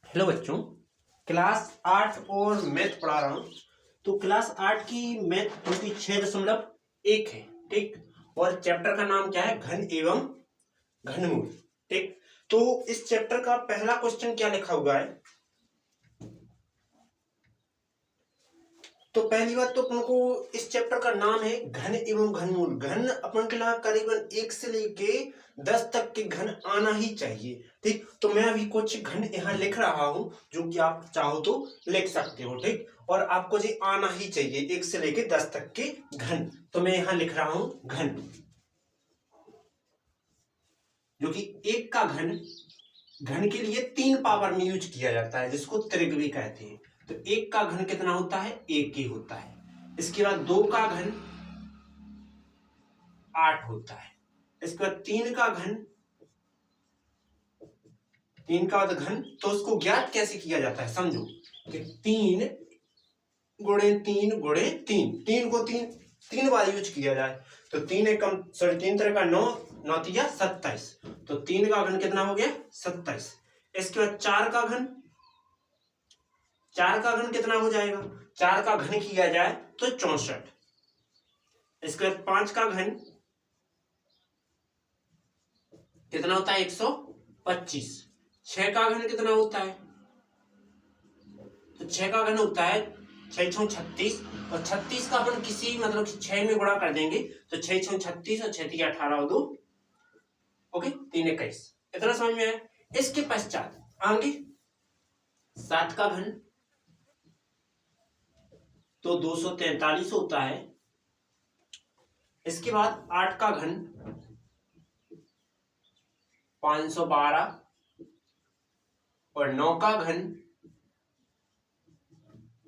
Hello बच्चों, class 8 और math पढ़ा रहा हूं। तो क्लास 8 की मैथ क्योंकि 6.1 है, ठीक। और चैप्टर का नाम क्या है? घन एवं घनमूल, ठीक। तो इस चैप्टर का पहला क्वेश्चन क्या लिखा हुआ है? तो पहली बात तो अपन को इस चैप्टर का नाम है घन एवं घनमूल। घन अपन के लिए करीबन 1 से लेके 10 तक के घन आना ही चाहिए, ठीक। तो मैं अभी कुछ घन यहाँ लिख रहा हूं जो कि आप चाहो तो लिख सकते हो, ठीक। और आपको जी आना ही चाहिए 1 से लेके 10 तक के घन। तो मैं यहाँ लिख रहा हूं घन, जो कि एक का घन, घन के लिए 3 पावर में यूज किया जाता है जिसको त्रिक भी कहते हैं। तो एक का घन कितना होता है? 1 ही होता है। इसके बाद 2 का घन 8 होता है। इसके बाद 3 का घन, 3 का घन, तो उसको ज्ञात कैसे किया जाता है समझो कि 3 गुणे 3 गुणे 3, 3 को 3 बार यूज किया जाए तो 3 एकम सॉरी 3 तरह का 9, 9 तिया 27। तो 3 का घन कितना हो गया? 27। इसके बाद 4 का घन, 4 का घन कितना हो जाएगा? 4 का घन किया जाए तो 64। इसके बाद 5 का घन कितना होता है? 125। 6 का घन कितना होता है? तो 6 का घन होता है 6 छो 36। और 36 का अपन किसी मतलब 6 में गुणा कर देंगे तो 6 छो 36 और 6 तिया 18 और 2 ओके 3 21। इतना समझ में आया? इसके पश्चात आगे 7 का घन तो 243 होता है। इसके बाद 8 का घन 512 और 9 का घन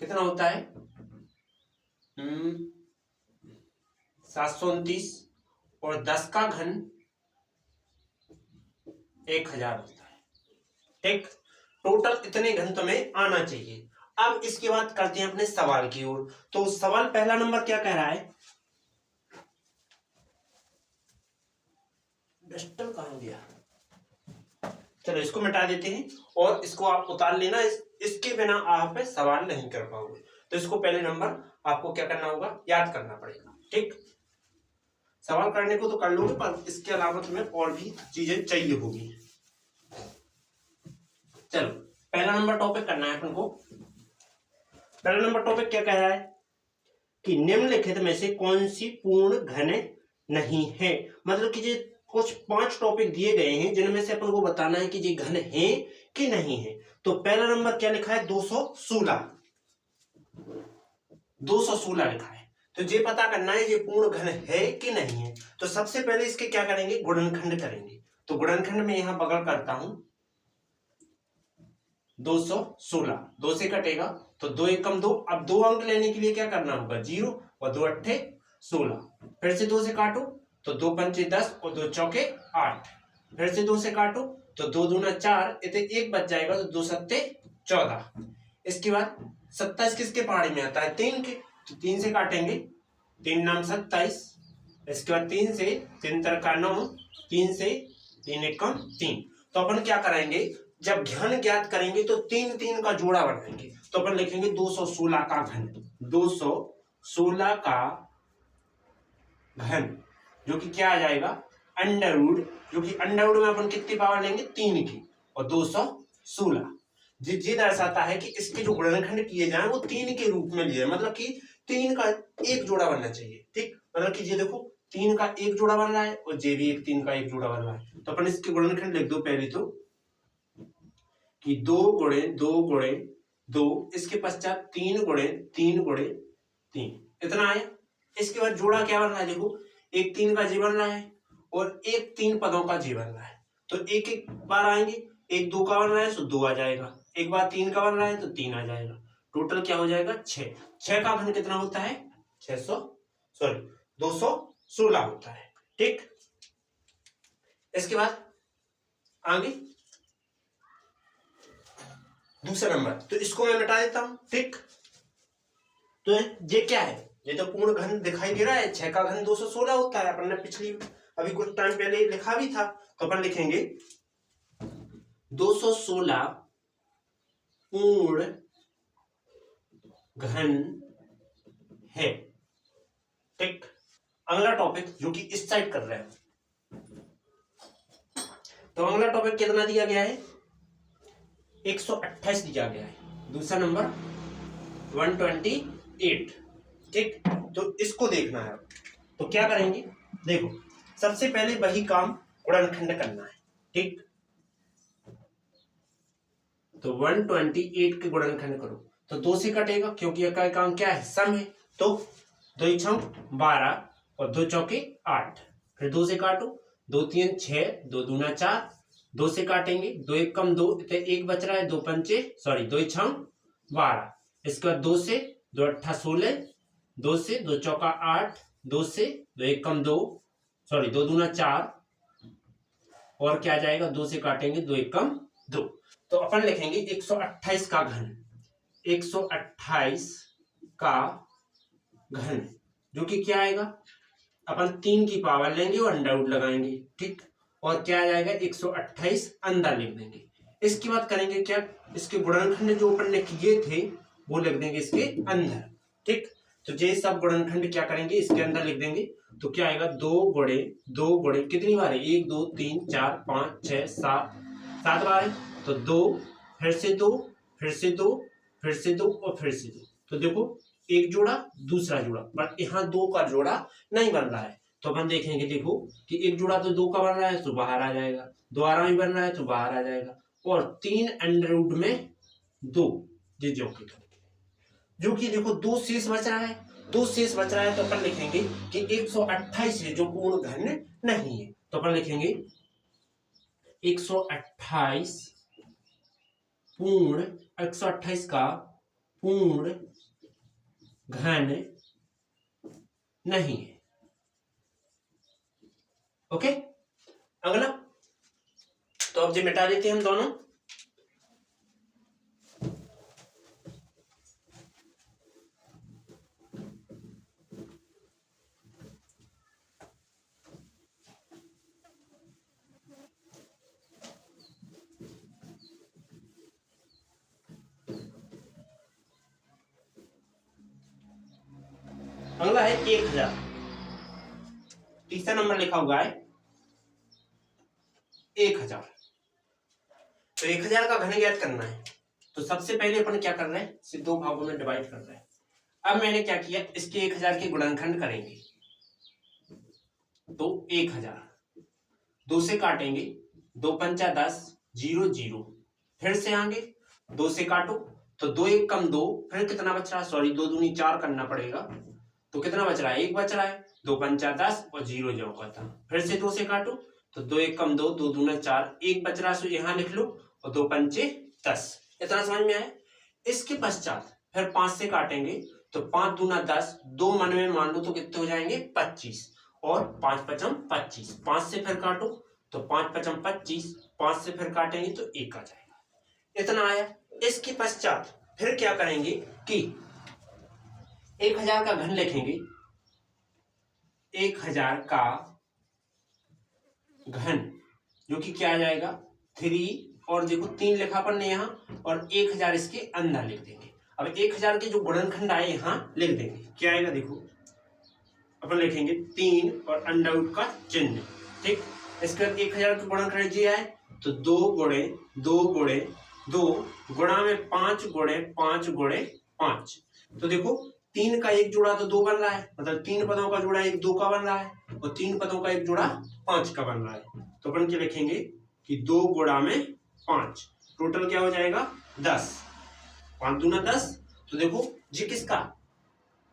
कितना होता है? 729 और 10 का घन 1000 होता है, ठीक। टोटल इतने घन तुम्हें आना चाहिए। अब इसके बाद करते हैं अपने सवाल की ओर। तो सवाल पहला नंबर क्या कह रहा है? डस्टर कहां गया? चलो इसको मिटा देते हैं और इसको आप उतार लेना। इसके बिना आप सवाल नहीं कर पाओगे। तो इसको पहले नंबर आपको क्या करना होगा? याद करना पड़ेगा, ठीक। सवाल करने को तो कर लोगे पर इसके अलावा तुम्हें और भी चीजें चाहिए होगी। चलो पहला नंबर टॉपिक करना है अपन को। पहला नंबर टॉपिक क्या कह रहा है कि निम्नलिखित में से कौन सी पूर्ण घन नहीं है। मतलब कि ये कुछ 5 टॉपिक दिए गए हैं जिनमें से अपन को बताना है कि ये घन है कि नहीं है। तो पहला नंबर क्या लिखा है? 216, 216 लिखा है। तो ये पता करना है ये पूर्ण घन है कि नहीं है। तो सबसे पहले इसके क्या करेंगे? गुणनखंड करेंगे। तो गुणनखंड में यहां बगल करता हूं 216, 2 से कटेगा तो 2 एकम 2। अब 2 अंक लेने के लिए क्या करना होगा? 0 और 2 अट्ठे 16। फिर से 2 से काटो तो 2 पंचे 10 और 2 चौके 8। फिर से 2 से काटो तो 2 दूना 4, इतने 1 बच जाएगा तो 2 सत्ते 14। इसके बाद 27 किसके पहाड़ी में आता है? 3 के। तो 3 से काटेंगे, 3 नाम 27। इसके बाद 3 से 3 तर का 9, 3 से 3 एकम 3। तो अपन क्या करेंगे? जब घन ज्ञात करेंगे तो 3 3 का जोड़ा बनाएंगे। तो अपन लिखेंगे 216 का घन, 216 का घन, जो कि क्या आ जाएगा? अंडर रूट, जो कि अंडर रूट में अपन कितनी पावर लेंगे? 3 की। और 216 ये दर्शाता है कि इसके जो गुणनखंड किए जाए वो 3 के रूप में लिए, मतलब कि 3 का एक जोड़ा बनना चाहिए, ठीक। मतलब कि ये देखो 3 का एक जोड़ा बन रहा है और ये भी 3 का एक जोड़ा बन रहा है। तो अपन इसके गुणनखंड लिख दो पहले तो कि 2 गुणे 2 गुणे 2, इसके पश्चात 3 गुणे 3 गुणे 3, इतना है। इसके बाद जोड़ा क्या बन रहा है? देखो एक 3 का जी बन रहा है और एक 3 पदों का जी बन रहा है। तो एक एक बार आएंगे, एक 2 का बन रहा है तो 2 आ जाएगा, एक बार 3 का बन रहा है तो 3 आ जाएगा। टोटल क्या हो जाएगा? 6। 6 का घन कितना होता है? 600 सॉरी 216 होता है, ठीक। इसके बाद आगे दूसरा नंबर, तो इसको मैं मिटा देता हूं, ठीक। तो ये क्या है? ये तो पूर्ण घन दिखाई दे रहा है। 6 का घन 216 होता है। अपन ने पिछली अभी कुछ टाइम पहले लिखा भी था। तो अपन लिखेंगे 216 पूर्ण घन है। ठीक, अगला टॉपिक जो कि इस साइड कर रहे हैं, तो अगला टॉपिक कितना दिया गया है, 128 दिया गया है, दूसरा नंबर 128। ठीक, तो इसको देखना है। तो क्या करेंगे, देखो सबसे पहले वही काम गुणनखंड करना है। ठीक, तो 128 के गुणनखंड करो तो 2 से कटेगा, क्योंकि इसका काम क्या है, सम है। तो 2 छक 12 और 2 चौके 8, फिर 2 से काटो, 2 3 6, 2 दूना 4, 2 से काटेंगे, 2 1 कम 2, तो 1 बच रहा है, 2 पंचे सॉरी 2 छक 12, इसके बाद 2 से 2 अट्ठा 16, 2 से 2 चौका 8, 2 से 2 1 कम 2 सॉरी 2 दूना 4, और क्या जाएगा, 2 से काटेंगे, 2 1 कम 2, तो अपन लिखेंगे 128 का घन, 128 का घन, जो कि क्या आएगा, अपन 3 की पावर लेंगे और अंडर रूट लगाएंगे। ठीक, और क्या आ जाएगा, 128 अंदर लिख देंगे। इसकी बात करेंगे क्या, इसके गुणनखंड जो अपन ने किए थे वो लिख देंगे इसके अंदर। ठीक, तो ये सब गुणनखंड क्या करेंगे, इसके अंदर लिख देंगे। तो क्या आएगा, 2 गुणे कितनी बार है, 1 2 3 4 5 6 7 बार है, तो 2 फिर से 2 फिर से 2 फिर से 2 और फिर से 2, तो देखो एक जोड़ा दूसरा जोड़ा, पर यहाँ 2 का जोड़ा नहीं बन रहा है। तो अपन देखेंगे, देखो कि एक जोड़ा तो 2 का बन रहा है तो बाहर आ जाएगा, दोबारा भी बन रहा है तो बाहर आ जाएगा, और 3 अंडर रूट में 2, जो कि देखो 2 शेष बच रहा है, 2 शेष बच रहा है, तो अपन लिखेंगे कि 128 है जो पूर्ण घन नहीं है। तो अपन लिखेंगे 128 पूर्ण, 128 का पूर्ण घन नहीं है। ओके, अगला, तो अब जो मिटा देते हैं हम दोनों। अगला है 1000, तीसरा नंबर लिखा हुआ है 1000। तो 1000 का घन ज्ञात करना है, तो सबसे पहले अपन क्या कर रहे हैं, इसे 2 भागों में डिवाइड कर रहे हैं। अब मैंने क्या किया, इसके 1000 के गुणनखंड करेंगे, तो 1000, 2 से काटेंगे, 2 पंचा 10, 0 0, फिर से आएंगे, 2 से काटो, तो 2 1 कम 2, फिर कितना बच रहा है, सॉरी 2 दूनी 4 करना पड़ेगा, तो कितना बच रहा है, 1 बच रहा है, 2 पंचा 10 और 0 जो होता, फिर से 2 से काटो, तो 2 1 कम 2, 2 दूना 4, 1 बच रहा है, सो यहाँ लिख लो, और 2 पंचे 10, इतना समझ में आया। इसके पश्चात फिर 5 से काटेंगे, तो 5 दूना 10, 2 मन में मान लो तो कितने हो जाएंगे, 25, और 5 पचम 25, 5 से फिर काटो, तो 5 पचम 25, 5 से फिर काटेंगे तो 1 आ जाएगा, इतना आया। इसके पश्चात फिर क्या करेंगे कि 1000 का घन लिखेंगे, 1000 का घन, जो कि क्या आ जाएगा 3, और देखो 3 लिखा अपन ने यहाँ, और 1000 इसके अंदर लिख देंगे। अब 1000 के जो गुणनखंड आए यहाँ लिख देंगे, क्या आएगा, देखो अपन लिखेंगे 3 और अंडर रूट का चिन्ह। ठीक, इसके बाद 1000 के गुणनखंड जी आए, तो 2 गुणे 2 गुणे 2 गुणा में 5 गुणे 5 गुणे 5, तो देखो 3 का एक जोड़ा तो 2 बन रहा है, मतलब 3 पदों का जोड़ा एक 2 का बन रहा है, और 3 पदों का एक जोड़ा 5 का बन रहा है। तो अपन क्या लिखेंगे कि 2 गुणा में 5, टोटल क्या हो जाएगा 10, 5 दूना 10, तो देखो जी किसका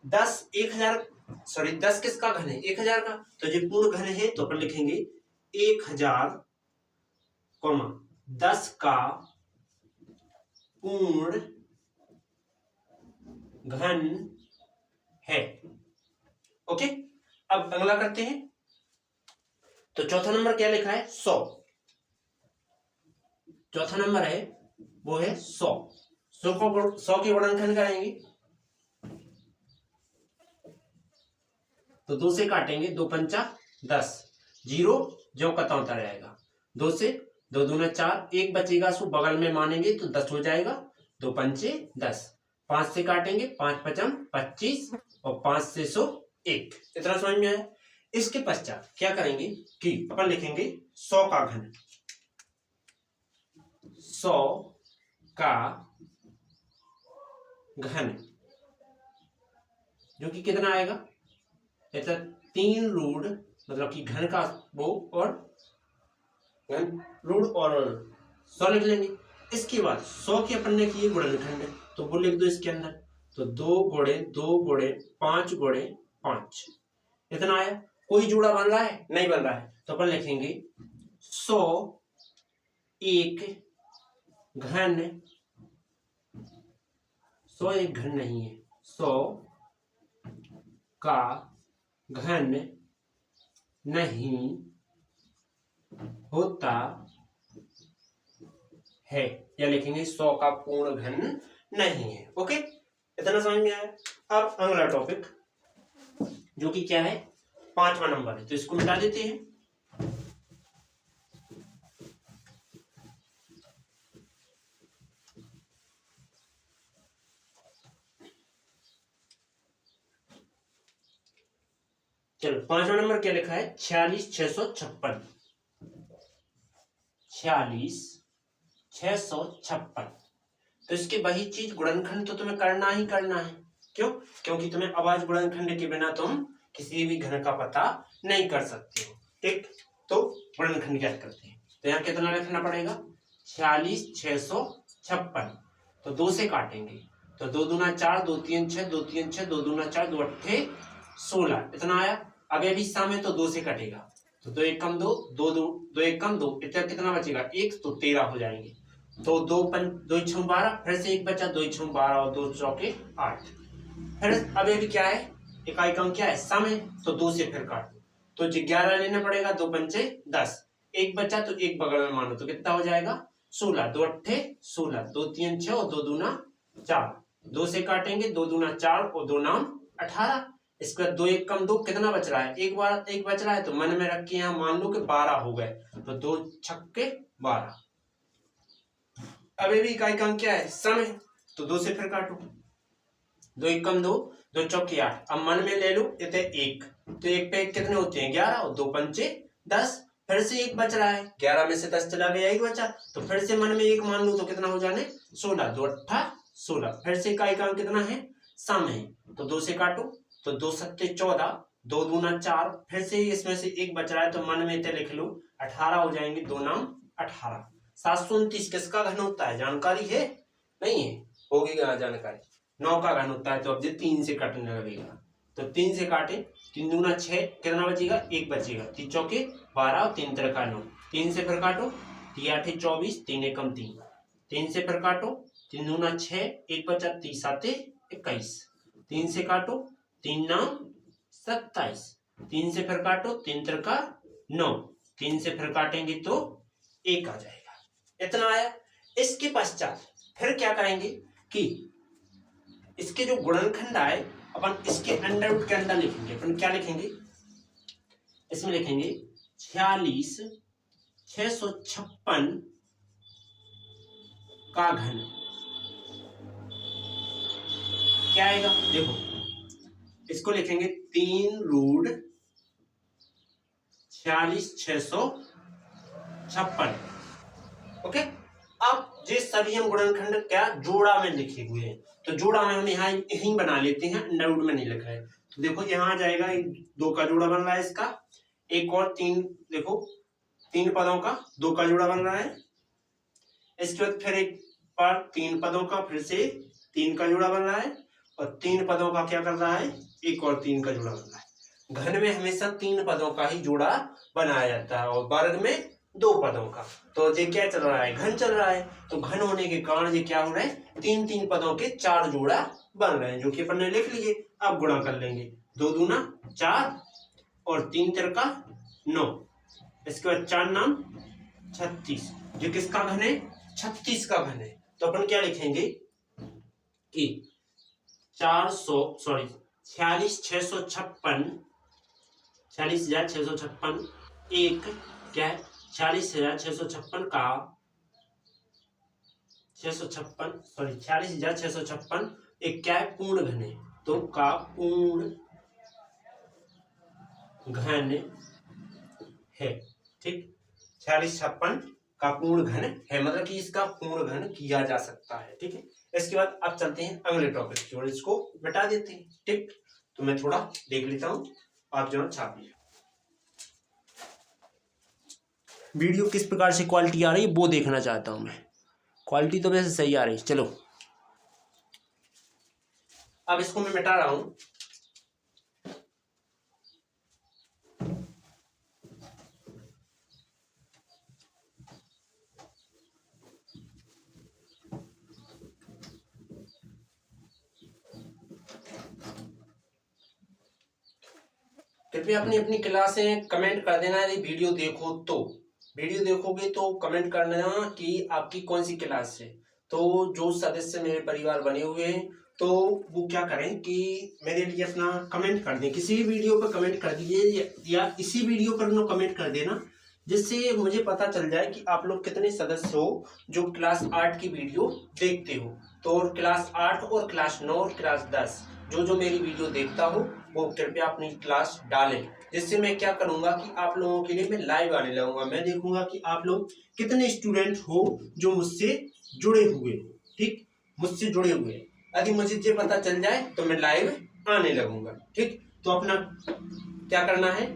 10, 1000 सॉरी 10 किसका घन है, 1000 का, तो ये पूर्ण घन है, तो अपन लिखेंगे 1000 10 का पूर्ण घन है। ओके, अब अगला करते हैं। तो चौथा नंबर क्या लिखा है, 100, चौथा नंबर है वो है 100, 100 के गुणनखंड करेंगे, तो 2 से काटेंगे, 2 पंचा 10, 0 जो का त्यों रहेगा, 2 से 2 दूना 4, 1 बचेगा, सो बगल में मानेंगे तो 10 हो जाएगा, दो पंचे 10, 5 से काटेंगे 5 पचम 25 और 5 से 100 1। इतना समझ में आया। इसके पश्चात क्या करेंगे कि अपन लिखेंगे 100 का घन, 100 का घन जो कि कितना आएगा, ऐसा 3 रूट मतलब कि घन का वो और घन रूट और 100 लिख लेंगे। इसके बाद 100 के अपन ने किए गुणनखंड, तो वो लिख दो इसके अंदर, तो 2 गुणे 2 गुणे 5 गुणे 5 इतना आया। कोई जोड़ा बन रहा है? नहीं बन रहा है, तो अपन लिखेंगे 100 एक घन, 100 एक घन नहीं है, 100 का घन नहीं होता है, या लिखेंगे 100 का पूर्ण घन नहीं है। ओके, इतना समझ में आया। अब अगला टॉपिक जो कि क्या है 5वां नंबर है, तो इसको मिटा देते हैं। चलो 5वां नंबर क्या लिखा है, 46,656, 46,656। तो इसके वही चीज गुणनखंड तो तुम्हें करना ही करना है। क्यों? क्योंकि तुम्हें अभाज्य गुणनखंड के बिना तुम किसी भी घन का पता नहीं कर सकते हो। ठीक, तो गुणनखंड क्या करते हैं, तो यहाँ कितना लिखना पड़ेगा, 46,656, तो 2 से काटेंगे, तो 2 दूना 4, 2 3 6, 2 3 6, 2 दूना 4, 2 अट्ठे 16 इतना आया। अब अभी सामने तो 2 से कटेगा, तो 2 एक कम 2, 2 2 एक कम 2, इतना कितना बचेगा 1, तो 13 हो जाएंगे। तो 2 2 12, फिर से 1 बचा, 2 12 और 2 चौके 8। फिर अब अभी क्या है, इकाई क्रम क्या है, सम है, तो 2 से फिर काटो, तो 11 लेना पड़ेगा, 2 पंचे 10, 1 बचा तो 1 बगल में मानो, तो कितना हो जाएगा 16, 2 अट्ठे 16, 2 3 6 और 2 दूना 4, 2 से काटेंगे, 2 दूना 4 और 2 नाम 18। इसके बाद 2 एक कम 2, कितना बच रहा है, एक बच रहा है, तो मन में रख के यहाँ मान लो कि 12 हो गए, तो 2 छक्के 12। अब भी इकाई क्रम क्या है, सम है, तो 2 से फिर काटो, 2 एक कम 2, 2 चौके 8। अब मन में ले लो इतने 1, तो 1 पे 1 कितने होते हैं 11 और 2 पंचे 10, फिर से 1 बच रहा है, 11 में से 10 चला गया, 1 बचा, तो फिर से मन में 1 मान लो, तो कितना हो जाने 16, 2 अट्ठा 16। फिर से इकाई क्रम कितना है, सम है, तो 2 से काटो, तो 2 सत्ते 14, 2 दूना 4, फिर से इसमें से 1 बच रहा है, तो मन में इतने लिख लो 18 हो जाएंगे, 2 नाम 18। 729 किसका घन होता है, जानकारी है? नहीं है, होगी जानकारी। 9 का घन होता है, तो अब जो 3 से काटने लगेगा, तो 3 से काटे, 3 दूना 6, कितना बचेगा 1 बचेगा, 3 चौके 12 और 3 तिरका 9, 3 से फिर काटो, 3 8 24, 3 एकम 3, 3 से फिर काटो, 3 दूना 6, 1 बचा, 3 7 21, 3 से काटो, 3 9 27, 3 से फिर काटो, 3 तिरका 9, 3 से फिर काटेंगे तो 1 आ जाएगा, इतना आया। इसके पश्चात फिर क्या करेंगे कि इसके जो गुणनखंड आए अपन इसके अंडर रूट के अंदर लिखेंगे। अपन क्या लिखेंगे, इसमें लिखेंगे 46,656 का घन क्या आएगा, देखो इसको लिखेंगे 3 रूट 46,656। ओके, अब ये सभी हम गुणनखंड क्या जोड़ा में लिखे हुए हैं, तो जोड़ा में हम यहाँ यही बना लेते हैं, अंडर रूट में नहीं लिखा है। तो देखो यहाँ आ जाएगा, 2 का जोड़ा बन रहा है इसका, एक और 3, देखो 3 पदों का 2 का जोड़ा बन रहा है। इसके बाद फिर एक बार 3 पदों का फिर से 3 का जोड़ा बन रहा है, और 3 पदों का क्या कर रहा है, एक और 3 का जोड़ा बन रहा है। घन में हमेशा 3 पदों का ही जोड़ा बनाया जाता है, और वर्ग में 2 पदों का। तो ये क्या चल रहा है, घन चल रहा है, तो घन होने के कारण ये क्या हो रहा है, 3 पदों के 4 जोड़ा बन रहे हैं, जो कि अपन ने लिख लिए। अब गुणा कर लेंगे, 2 दूना 4 और 3 तिरका 9, इसके बाद 4 नाम 36, जो किसका घन है, 36 का घन है। तो अपन क्या लिखेंगे कि 46,656 46,656 एक क्या है, 46,656 का 46,656 एक क्या है, पूर्ण घन है, तो का पूर्ण घन है। ठीक, 4656 का पूर्ण घन है, मतलब कि इसका पूर्ण घन किया जा सकता है। ठीक है, इसके बाद अब चलते हैं अगले टॉपिक की ओर, इसको मिटा देते हैं। ठीक, तो मैं थोड़ा देख लेता हूं, आप जो छापिए। वीडियो किस प्रकार से क्वालिटी आ रही है वो देखना चाहता हूं मैं। क्वालिटी तो वैसे सही आ रही है। चलो अब इसको मैं मिटा रहा हूं। कृपया अपनी अपनी क्लासें कमेंट कर देना, यदि वीडियो देखो तो। वीडियो देखोगे तो कमेंट करना कि आपकी कौन सी क्लास है। तो जो सदस्य मेरे परिवार बने हुए हैं तो वो क्या करें कि मेरे लिए अपना कमेंट कर दें, किसी भी वीडियो पर कमेंट कर दीजिए या इसी वीडियो पर नो कमेंट कर देना, जिससे मुझे पता चल जाए कि आप लोग कितने सदस्य हो जो क्लास 8 की वीडियो देखते हो। तो क्लास 8 और क्लास 9 और क्लास 10 जो मेरी वीडियो देखता हो वो कृपया अपनी क्लास डालें, जिससे मैं क्या करूंगा कि आप लोगों के लिए मैं लाइव आने लगूंगा। मैं देखूंगा कि आप लोग कितने स्टूडेंट हो जो मुझसे जुड़े हुए हो। ठीक, मुझसे जुड़े हुए, यदि मुझे ये पता चल जाए तो मैं लाइव आने लगूंगा। ठीक, तो अपना क्या करना है,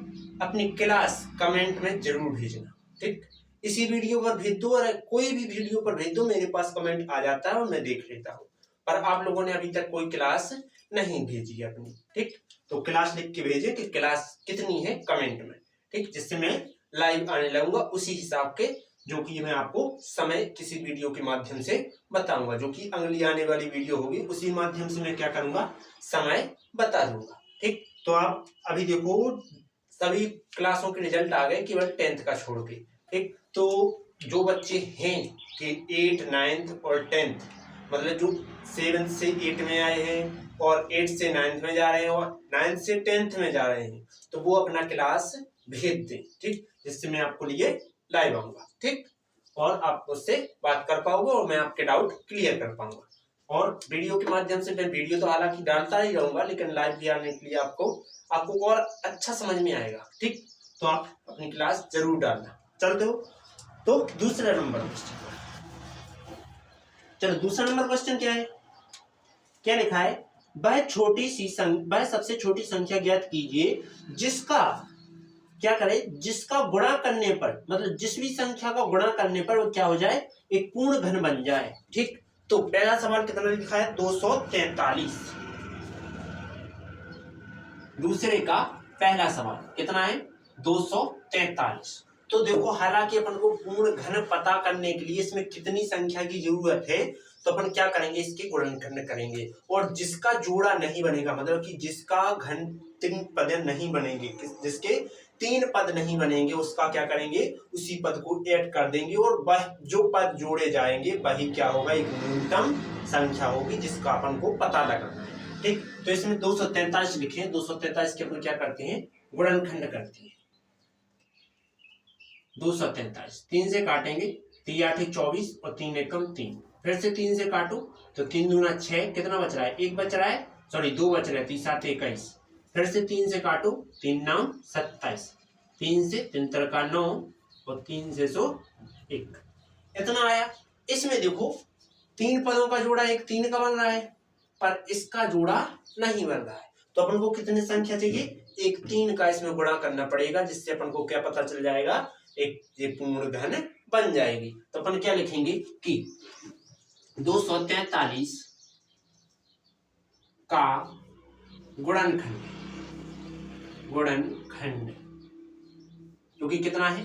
अपनी क्लास कमेंट में जरूर भेजना। ठीक, इसी वीडियो पर भेज दो और कोई भी वीडियो पर भेज दो, मेरे पास कमेंट आ जाता है और मैं देख लेता हूँ। पर आप लोगों ने अभी तक कोई क्लास नहीं भेजी है अपनी। ठीक, तो क्लास लिख के भेजे कि क्लास कितनी है कमेंट में। ठीक, जिससे मैं लाइव आने लगूंगा उसी हिसाब के, जो कि मैं आपको समय किसी वीडियो के माध्यम से बताऊंगा, जो कि अगली आने वाली वीडियो होगी उसी माध्यम से मैं क्या करूंगा, समय बता दूंगा। ठीक, तो आप अभी देखो सभी क्लासों के रिजल्ट आ गए केवल 10th का छोड़ के। ठीक, तो जो बच्चे हैं कि 8, 9th और 10th, मतलब जो 7 से 8 में आए हैं और 8 से 9th में जा रहे हैं और 9th से 10th में जा रहे हैं, तो वो अपना क्लास भेज दें। ठीक, जिससे मैं आपको लिए लाइव आऊंगा। ठीक, और आप उससे बात कर पाओगे और मैं आपके डाउट क्लियर कर पाऊंगा। और वीडियो के माध्यम से मैं वीडियो तो हालांकि डालता ही रहूंगा, लेकिन लाइव भी आने के लिए आपको और अच्छा समझ में आएगा। ठीक, तो आप अपनी क्लास जरूर डालना। चलते हो तो दूसरा नंबर क्वेश्चन। चलो दूसरा नंबर क्वेश्चन क्या है, क्या लिखा है, वह सबसे छोटी संख्या ज्ञात कीजिए जिसका क्या करे, जिसका गुणा करने पर, मतलब जिस भी संख्या का गुणा करने पर वो क्या हो जाए, एक पूर्ण घन बन जाए। ठीक, तो पहला सवाल कितना लिखा है, 243। दूसरे का पहला सवाल कितना है, 243। तो देखो हालांकि अपन को पूर्ण घन पता करने के लिए इसमें कितनी संख्या की जरूरत है, तो अपन क्या करेंगे, इसके गुणनखंड करेंगे। और जिसका जोड़ा नहीं बनेगा, मतलब कि जिसका घन 3 पद नहीं बनेंगे, जिसके 3 पद नहीं बनेंगे, उसका क्या करेंगे, उसी पद को ऐड कर देंगे और वह जो पद जोड़े जाएंगे वही क्या होगा, एक न्यूनतम संख्या होगी जिसका अपन को पता लगाना है। ठीक, तो इसमें 243 लिखे, 243 के अपन क्या करते हैं, गुणनखंड करते हैं। 243 3 से काटेंगे, 3 8 24 और 3 एकम 3, फिर से 3 से काटो तो 3 दूना 6, कितना बच रहा है, 1 बच रहा है, सॉरी 2 बच रहा है, 3 7 21, फिर से 3 से काटो, 3 9 27, 3 से 3 का 9 और 3 से 1, इतना आया। इसमें देखो 3 पदों का जोड़ा एक 3 का बन रहा है, पर इसका जोड़ा नहीं बन रहा है, तो अपन को कितनी संख्या चाहिए, एक 3 का इसमें गुणा करना पड़ेगा, जिससे अपन को क्या पता चल जाएगा, एक ये पूर्ण घन बन जाएगी। तो अपन क्या लिखेंगे कि 243 का गुणनखंड क्योंकि कितना है,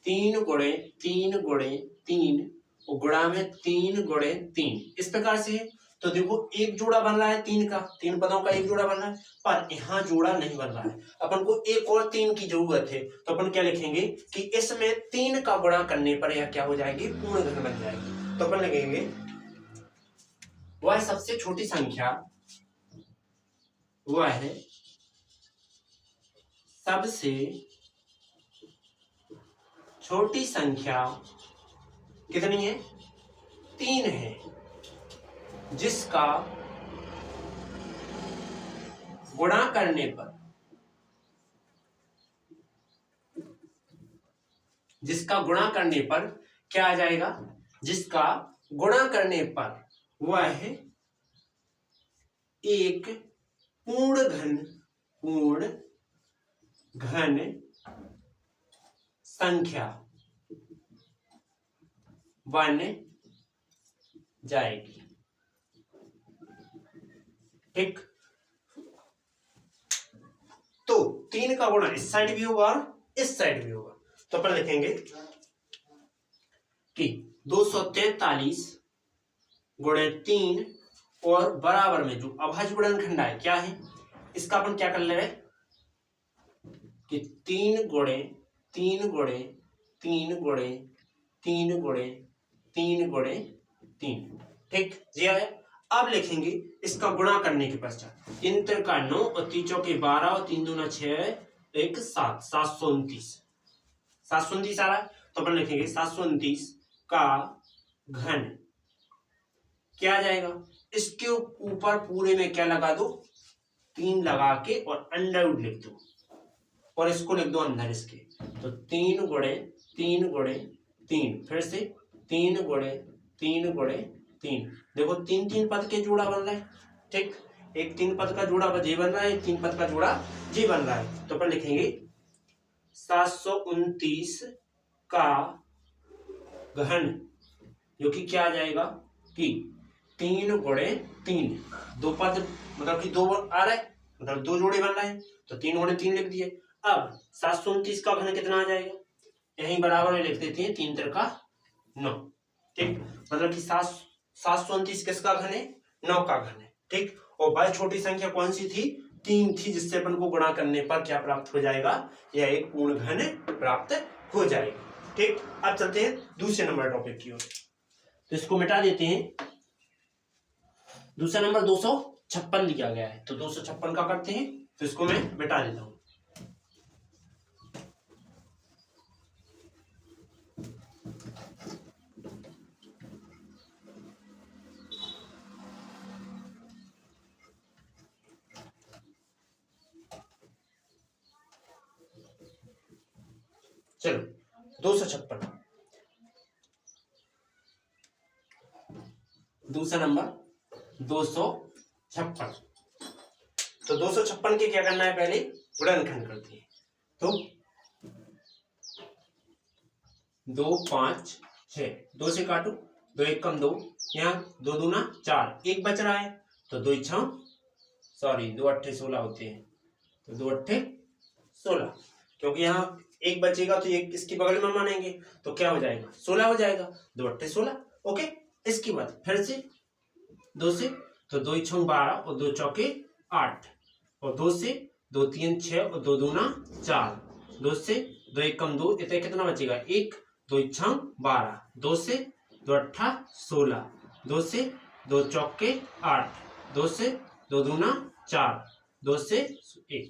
3 गुणे 3 गुणे 3 और गुणा में 3 गुणे 3, इस प्रकार से है। तो देखो एक जोड़ा बन रहा है 3 का, 3 पदों का एक जोड़ा बन रहा है, पर यहाँ जोड़ा नहीं बन रहा है, अपन को एक और 3 की जरूरत है। तो अपन क्या लिखेंगे कि इसमें 3 का गुणा करने पर यह क्या हो जाएगी, पूर्ण घन बन जाएगी। तो अपन लिखेंगे वह सबसे छोटी संख्या, वह है सबसे छोटी संख्या कितनी है, 3 है जिसका गुणा करने पर क्या आ जाएगा, जिसका गुणा करने पर वह एक पूर्ण घन संख्या बन जाएगी। ठीक, तो 3 का गुणा इस साइड भी होगा और इस साइड भी होगा, तो अपन लिखेंगे कि 243 गुणे 3 और बराबर में जो अभाज्य गुणनखंड है क्या है, इसका अपन क्या कर ले रहे कि 3 गुणे 3 गुणे 3 गुणे 3 गुणे 3 गुणे 3। ठीक जी आया। अब लिखेंगे इसका गुणा करने के पश्चात 3 त्रिका 9 और 3 चौके 12 और 3 दूना 6 1 7 729 आ रहा है, तो अपन लिखेंगे 729 का घन क्या आ जाएगा, इसके ऊपर पूरे में क्या लगा दो 3 लगा के और अंडर रूट लिख दो और इसको लिख दो अंदर इसके, तो 3 गुणे 3 गुणे 3, फिर से 3 गुणे 3 गुणे 3। देखो 3 पद के जोड़ा बन रहा है। ठीक, एक 3 पद का जोड़ा जे बन रहा है, एक 3 पद का जोड़ा जे बन रहा है, तो अपन लिखेंगे 729 का घन, जो कि क्या आ जाएगा कि 3 गुणे 3, 2 पद मतलब कि 2 आ रहा है, मतलब 2 जोड़े बन रहे हैं, तो 3 गुणे 3 लिख दिए। अब 729 का घन कितना आ जाएगा, यहीं बराबर में लिख देते हैं 3 त्रिका 9। ठीक, मतलब कि 729 किसका घन है, 9 का घन है। ठीक, और वह छोटी संख्या कौन सी थी, 3 थी, जिससे अपन को गुणा करने पर क्या प्राप्त हो जाएगा, यह एक पूर्ण घन प्राप्त हो जाएगा। ठीक, अब चलते हैं दूसरे नंबर टॉपिक की ओर, तो इसको मिटा देते हैं। दूसरा नंबर 256 लिया गया है, तो 256 का करते हैं, तो इसको मैं मिटा देता हूं। चलो 256, दूसरा नंबर 256। तो 256 के क्या करना है, पहले गुणनखंड करते हैं, तो 2 5 6, 2 से काटो, 2 1 कम 2, यहाँ 2 दूना 4, 1 बच रहा है, तो 2 8 16 होते हैं, तो 2 8 16, क्योंकि यहाँ 1 बचेगा तो 1 इसकी बगल में मानेंगे, तो क्या हो जाएगा 16 हो जाएगा, 2 8 16। ओके, इसके बाद फिर से 2 से, तो 2 6 12 और 2 चौके 8, और 2 से 2 3 6 और 2 दूना 4, 2 से 2 1 कम 2, इतना कितना बचेगा 1, 2 6 12, 2 से 2 8 16, 2 से 2 चौके 8, 2 से 2 दूना 4, 2 से 1।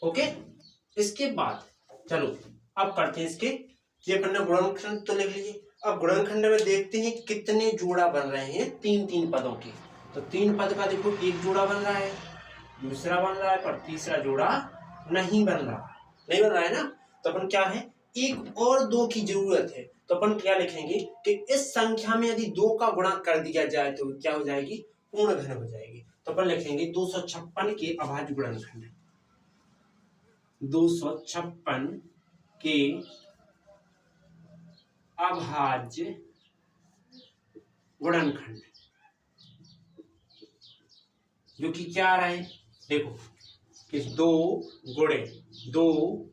ओके, इसके बाद चलो अब करते हैं इसके, ये अपन ने गुणनखंड तो लिख लीजिए। अब गुणनखंड में देखते हैं कितने जोड़ा बन रहे हैं 3 पदों के, तो 3 पद का देखो एक जोड़ा बन रहा है, दूसरा बन रहा है, पर तीसरा जोड़ा नहीं बन रहा है ना, तो अपन क्या है, 1 और 2 की जरूरत है, तो अपन क्या लिखेंगे कि इस संख्या में यदि 2 का गुणा कर दिया जाए तो क्या हो जाएगी, पूर्ण घन हो जाएगी, तो अपन लिखेंगे 256 के अभाज्य गुणनखंड, 256 के अभाज्य गुणनखंड, जो कि क्या आ रहा है, देखो कि 2 गुणे 2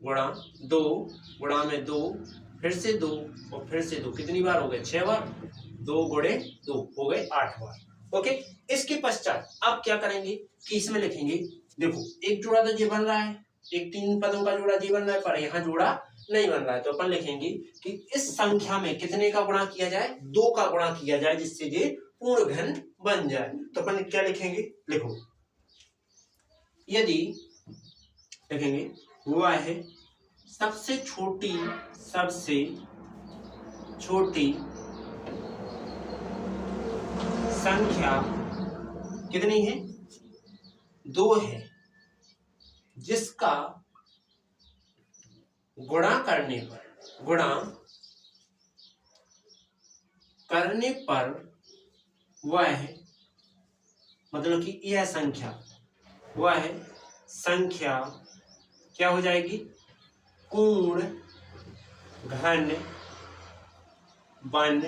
गुणा 2 गुणा में 2, फिर से 2 और फिर से 2, कितनी बार हो गए 6 बार, 2 गुणे 2 हो गए 8 बार। ओके, इसके पश्चात अब क्या करेंगे कि इसमें लिखेंगे, देखो एक जोड़ा तो ये बन रहा है, एक 3 पदों का जोड़ा ये बन रहा है, पर यहाँ जोड़ा नहीं बन रहा है, तो अपन लिखेंगे कि इस संख्या में कितने का गुणा किया जाए, 2 का गुणा किया जाए, जिससे ये पूर्ण घन बन जाए। तो अपन क्या लिखेंगे, लिखो यदि लिखेंगे वह है सबसे छोटी संख्या कितनी है, 2 है, जिसका गुणा करने पर वह, मतलब कि यह संख्या, वह संख्या क्या हो जाएगी, पूर्ण घन बन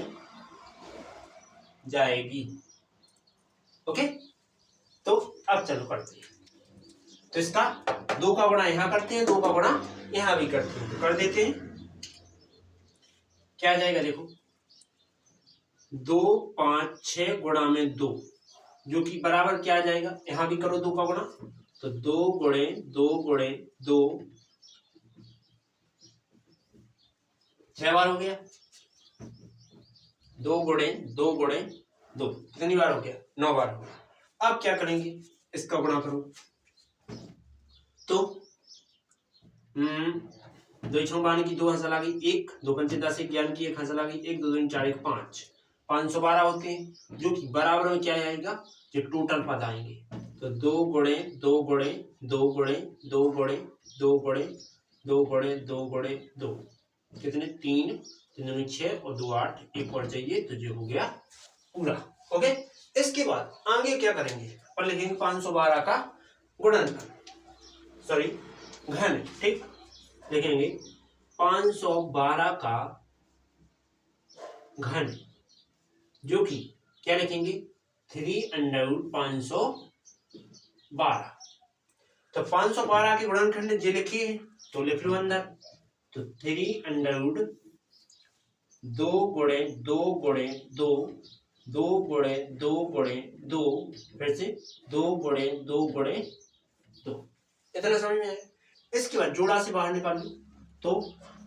जाएगी। ओके, तो अब चलो करते हैं। तो इसका 2 का गुणा यहां करते हैं, 2 का गुणा यहां भी करते हैं, तो कर देते हैं। क्या आ जाएगा देखो, 2 5 6 गुणा में 2, जो कि बराबर क्या आ जाएगा, यहां भी करो 2 का गुणा, तो 2 गुणे 2 गुणे 2, 6 बार हो गया। 2 गुणे 2 गुणे 2 कितनी बार हो गया, 9 बार हो गया। अब क्या करेंगे, इसका गुणा करो, तो 2 छो बान की 2 हंसल आ गई, 1 2 पंचे 10 1 ज्ञान की 1 हंसल आ गई, 1 2 4 1 5, 512 होते हैं, जो कि बराबर में क्या आएगा, जो टोटल पद आएंगे। तो 2 गुणे 2 गुणे 2 गुणे 2 गुणे 2 गुणे 2 गुणे 2 गुणे 2, कितने, 3 3 6 और 2 8, एक और चाहिए, तो जो हो गया पूरा। ओके, इसके बाद आगे क्या करेंगे, और लिखेंगे 512 का गुणनफल, सॉरी घन, ठीक, लिखेंगे 512 का घन, जो कि क्या लिखेंगे, 3√512। तो 512 के गुणनखंड जे लिखिए तो लिख लो अंदर, तो 3 2 गुणे 2 गुणे 2 2 गुणे 2 गुणे 2, फिर से 2 गुणे 2 गुणे 2, इतना समझ में आया। इसके बाद जोड़ा से बाहर निकाल लो, तो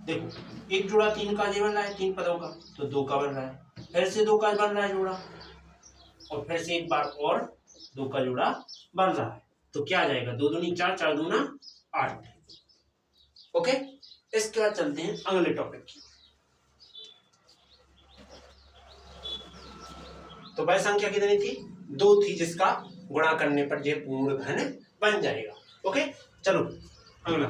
देखो एक जोड़ा 3 का बन रहा है, 3 पदों का, तो 2 का बन रहा है, फिर से 2 का बन रहा है जोड़ा, और फिर से एक बार और 2 का जोड़ा बन रहा है, तो क्या आ जाएगा, 2 दूनी 4 4 दूना 8। ओके, इसके बाद चलते हैं अगले टॉपिक की। तो वह संख्या कितनी थी, 2 थी, जिसका गुणा करने पर यह पूर्ण घन बन जाएगा। ओके, चलो अगला।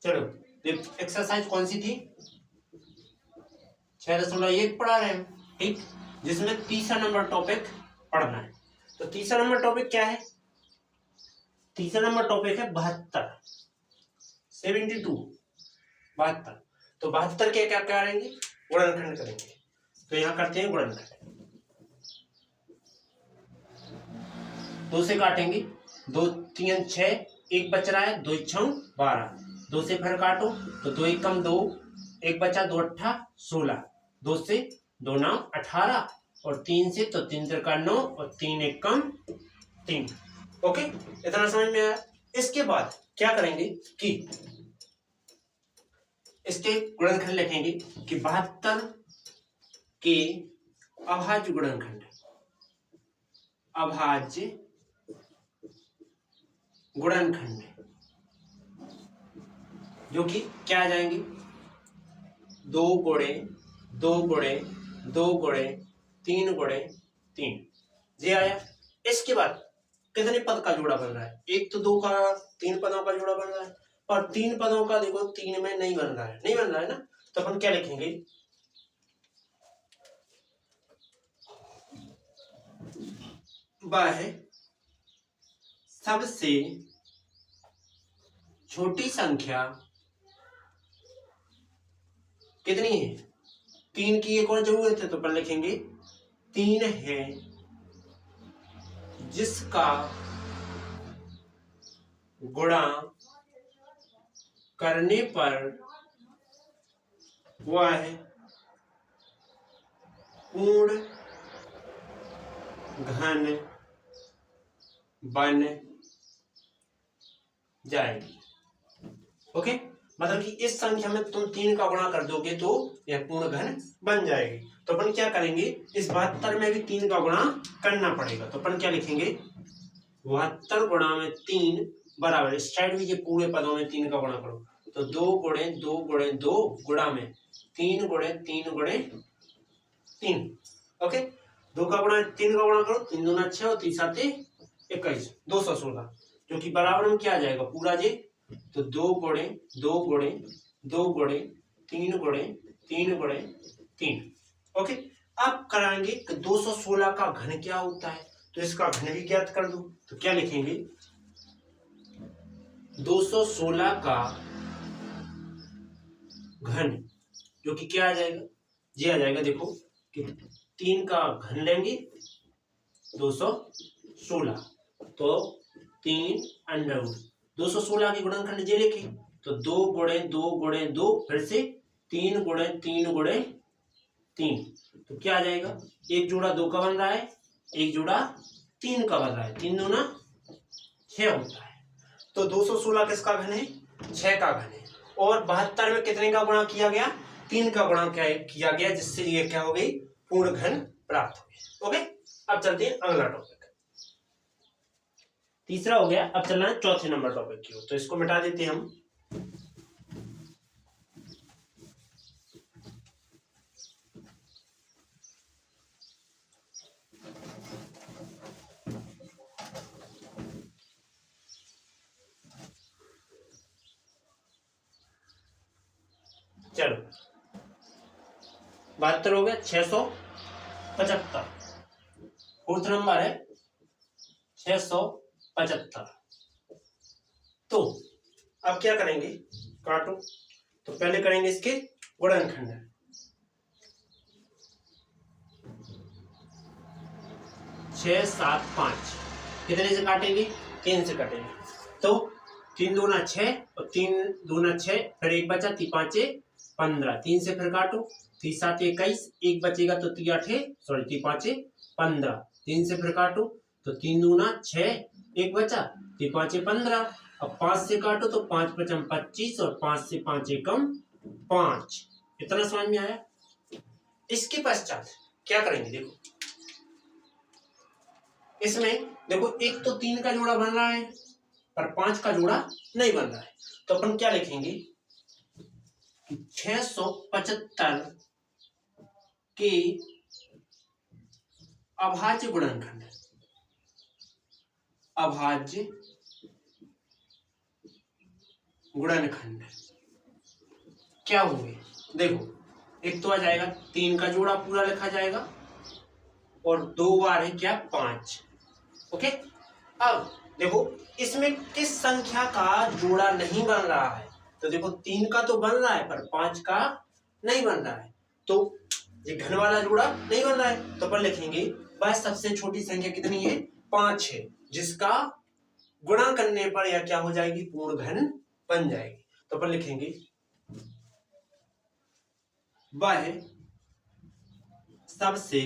चलो एक्सरसाइज कौन सी थी, 6.1 पढ़ा रहे हैं, ठीक, जिसमें तीसरा नंबर टॉपिक पढ़ना है। तो तीसरा नंबर टॉपिक क्या है, तीसरा नंबर टॉपिक है 72, 72, 72। तो 72 के क्या करेंगे, गुणनखंड करेंगे। तो यहाँ करते हैं गुणनखंड, 2 से काटेंगे, 2 3 6, 1 बच रहा है, 2 6 12, 2 से फिर काटो, तो 2 1 कम 2, 1 बचा, 2 8 16, 2 से 2 9 18, और 3 से तो 3 3 9, और 3 1 कम 3। ओके, इतना समझ में आया। इसके बाद क्या करेंगे कि इसके गुणनखंड लिखेंगे कि 72 के अभाज्य गुणनखंड, अभाज्य गुणनखंड, जो कि क्या आ जाएंगे, 2 गुणे 2 गुणे 2 गुणे 3 गुणे 3, ये आया। इसके बाद कितने पद का जोड़ा बन रहा है, एक तो 2 का 3 पदों का जोड़ा बन रहा है, और 3 पदों का देखो 3 में नहीं बन रहा है, नहीं बन रहा है ना, तो अपन क्या लिखेंगे, वह सबसे छोटी संख्या कितनी है, 3 की एक और जरूरत है, तो अपन लिखेंगे 3 है, जिसका गुणा करने पर वह पूर्ण घन बन जाएगी। ओके, मतलब कि इस संख्या में तुम 3 का गुणा कर दोगे तो यह पूर्ण घन बन जाएगी। तो अपन क्या करेंगे, इस 72 में भी 3 का गुणा करना पड़ेगा। तो अपन क्या लिखेंगे, 72 गुणा में 3 बराबर, इस साइड भी ये पूरे पदों में 3 का गुणा करो तो 2 गुणे 2 गुणे 2 गुणा में 3 गुणे 3 गुणे 3। ओके, 2 का गुणा 3 का गुणा करो, 3 दूना 6 और 3 साते 21, 216, जो कि बराबर में क्या आ जाएगा पूरा जे, तो 2 गुणे 2 गुणे 2 गुणे 3 गुणे 3 गुणे 3। ओके, अब कराएंगे कि 216 का घन क्या होता है, तो इसका घन भी ज्ञात कर दो। तो क्या लिखेंगे, 216 का घन जो कि क्या आ जाएगा, ये आ जाएगा, देखो कि 3 का घन लेंगे 216 तो 3 अंडर रूट 216 के गुणनखंड जे लिखे तो 2 गुणे 2 गुणे 2 फिर से 3 गुणे 3 गुणे 3, तो क्या आ जाएगा, एक जोड़ा 2 का बन रहा है, एक जोड़ा 3 का बन रहा है, 3 दूना 6 होता है। तो 216 किसका घन है, 6 का घन है। और 72 में कितने का गुणा किया गया, 3 का गुणा किया गया, जिससे ये क्या हो गई, पूर्ण घन प्राप्त हो गया। ओके, अब चलते हैं अगला टॉपिक, तीसरा हो गया। अब चलना है चौथे नंबर टॉपिक की ओर, तो इसको मिटा देते हैं हम। चलो 72 हो गया, 675, फोर्थ नंबर है 675। तो अब क्या करेंगे, काटो, तो पहले करेंगे इसके गुणनखंड। 6 7 5 कितने से काटेंगे, 3 से काटेंगे, तो 3 दूना 6 और 3 दूना 6, फिर एक बचा, 3 5 15, 3 से फिर काटो, 3 7 21, एक बचेगा तो 3 8 सॉरी 3 5 15, 3 से फिर काटो तो 3 दूना 6, एक बचा, 3 5 15, अब 5 से काटो तो 5 5 25 और 5 से 5 एकम 5। इतना समझ में आया। इसके पश्चात क्या करेंगे, देखो इसमें देखो, एक तो 3 का जोड़ा बन रहा है पर 5 का जोड़ा नहीं बन रहा है, तो अपन क्या लिखेंगे कि 675 के अभाज्य गुणनखंड, अभाज्य गुणनखंड क्या होंगे, देखो एक तो आ जाएगा 3 का जोड़ा पूरा लिखा जाएगा और 2 बार है क्या 5। ओके, अब देखो इसमें किस संख्या का जोड़ा नहीं बन रहा है, तो देखो 3 का तो बन रहा है पर 5 का नहीं बन रहा है, तो ये घन वाला जोड़ा नहीं बन रहा है, तो अपन लिखेंगे वह सबसे छोटी संख्या कितनी है, 5 है, जिसका गुणा करने पर यह क्या हो जाएगी, पूर्ण घन बन जाएगी। तो अपन लिखेंगे वह सबसे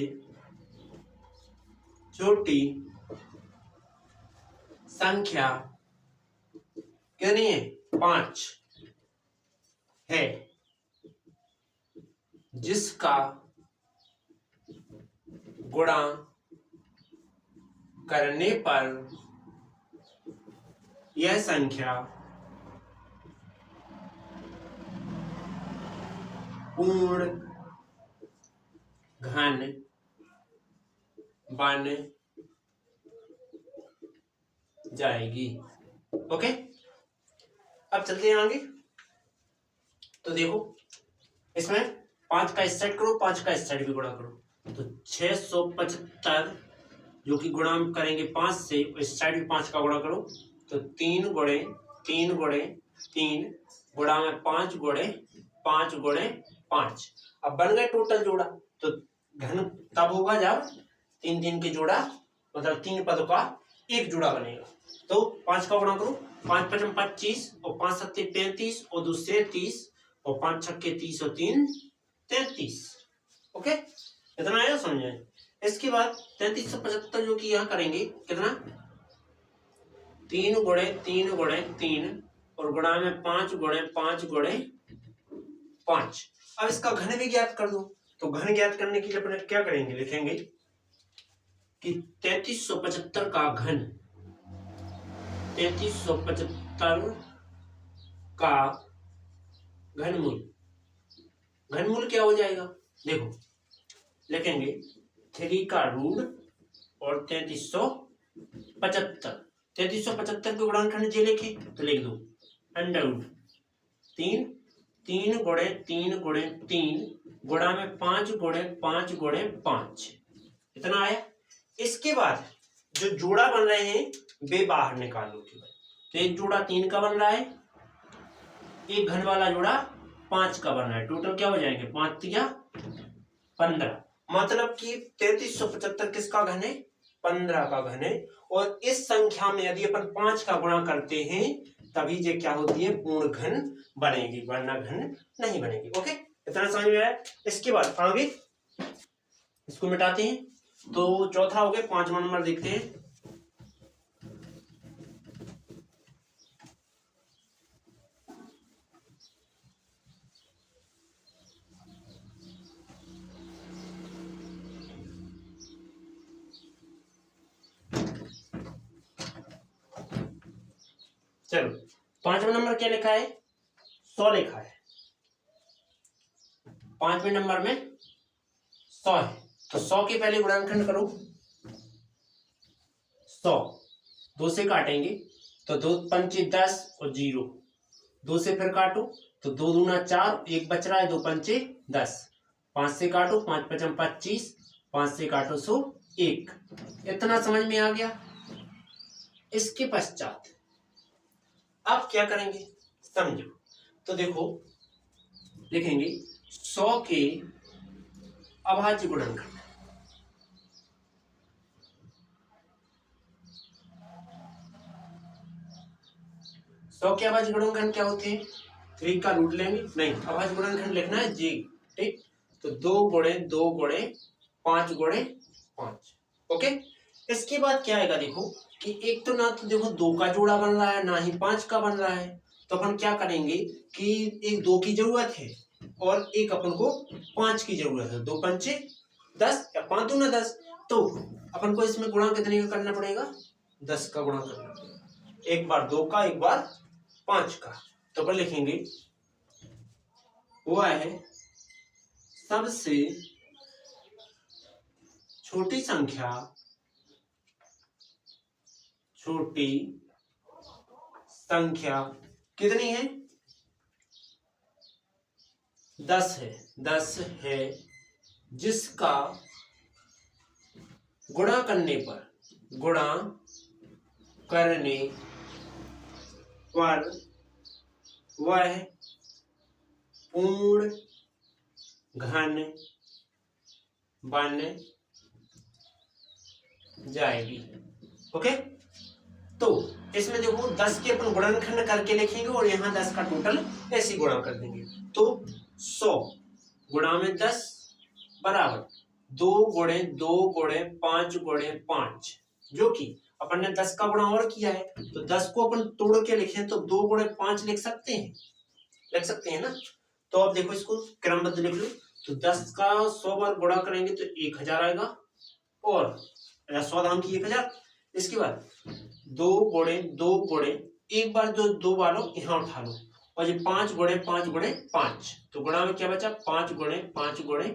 छोटी संख्या कितनी है, 5 है, जिसका गुणा करने पर यह संख्या पूर्ण घन बन जाएगी। ओके, अब चलते हैं आगे। तो देखो इसमें 5 का इस साइड करो, 5 का इस साइड भी गुणा करो, तो 675 जो कि गुणा करेंगे 5 से, इस साइड भी 5 का गुणा करो, तो 3 गुणे 3 गुणे 3 गुणा में 5 गुणे 5 गुणे 5। अब बन गए टोटल जोड़ा, तो घन तब होगा जब 3 3 के जोड़ा, मतलब 3 पदों का एक जोड़ा बनेगा। तो 5 का गुणा करो, 5 5 25 और 5 7 35 और 2 से 30 और 5 6 30 और 3 33। ओके, इतना आया समझे। इसके बाद 3375 जो कि यहाँ करेंगे कितना, 3 गुणे 3 गुणे 3 और गुणा में 5 गुणे 5 गुणे 5। अब इसका घन भी ज्ञात कर दो। तो घन ज्ञात करने के लिए अपने क्या करेंगे, लिखेंगे कि 3375 का घन, 3375 का घनमूल। घनमूल क्या हो जाएगा, देखो लिखेंगे 3 का रूट और 3375। 3375 के गुणनखंड जे लिखे तो लिख दो अंडर रूट 3 3 गुणे 3 गुणे 3 गुणा में 5 गुणे 5 गुणे 5, इतना आया। इसके बाद जो जोड़ा बन रहे हैं वे बाहर निकाल लो केवल। तो एक जोड़ा 3 का बन रहा है, एक घन वाला जोड़ा 5 का बन रहा है। टोटल क्या हो जाएंगे 5 या 15, मतलब कि 3375 किसका घन है, 15 का घन है। और इस संख्या में यदि अपन 5 का गुणा करते हैं तभी ये क्या होती है, पूर्ण घन बनेगी, वरना घन नहीं बनेगी। ओके, इतना समझ में आया। इसके बाद आगे इसको मिटाते हैं। तो चौथा हो गया, 5वां नंबर देखते हैं। चलो 5वां नंबर क्या लिखा है, 100 लिखा है। 5वें नंबर में 100 है, तो 100 के पहले गुणनखंड करो। 100 2 से काटेंगे तो 2 पंचे 10 और 0, 2 से फिर काटो तो 2 दूना 4, 1 बच रहा है, 2 पंचे 10, 5 से काटो 5 पचम 25, 5 से काटो 100। इतना समझ में आ गया। इसके पश्चात अब क्या करेंगे समझो। तो देखो लिखेंगे 100 के अभाज्य गुणनखंड। 100 के अभाज्य गुणनखंड क्या होते हैं, 3 का रूट लेंगे, नहीं अभाज्य गुणनखंड लिखना है जी, ठीक। तो 2 गुणे 2 गुणे 5 गुणे 5। ओके, इसके बाद क्या आएगा, देखो कि एक तो ना तो देखो 2 का जोड़ा बन रहा है, ना ही 5 का बन रहा है। तो अपन क्या करेंगे कि एक 2 की जरूरत है और एक अपन को 5 की जरूरत है। 2 पंचे 10 या 5 दूना 10, तो अपन को इसमें गुणा कितने का करना पड़ेगा, 10 का गुणा करना पड़ेगा। एक बार 2 का, एक बार 5 का। तो अपन लिखेंगे वह है सबसे छोटी संख्या, छोटी संख्या कितनी है, 10 है। 10 है जिसका गुणा करने पर वह पूर्ण घन बन जाएगी। ओके, तो इसमें देखो 10 के अपन गुणनखंड करके लिखेंगे और यहाँ 10 का टोटल ऐसे गुणा कर देंगे। तो 100 गुणा में 10 बराबर 2 गुणे 2 गुणे 5 गुणे 5, जो कि अपन ने 10 का गुणा और किया है। तो 10 को अपन तोड़ के लिखें तो 2 गुणे 5 लिख सकते हैं ना। तो अब देखो इसको क्रमबद्ध लिख लो। तो 10 का 100 बार गुणा करेंगे तो 1000 आएगा, और 100 धाम की 1000। इसके बाद 2 गुणे 2 गुणे, एक बार जो 2 बालो यहाँ उठा लो, और ये 5 गुणे 5 गुणे 5, तो गुणा में क्या बचा 5 गुणे 5 गुणे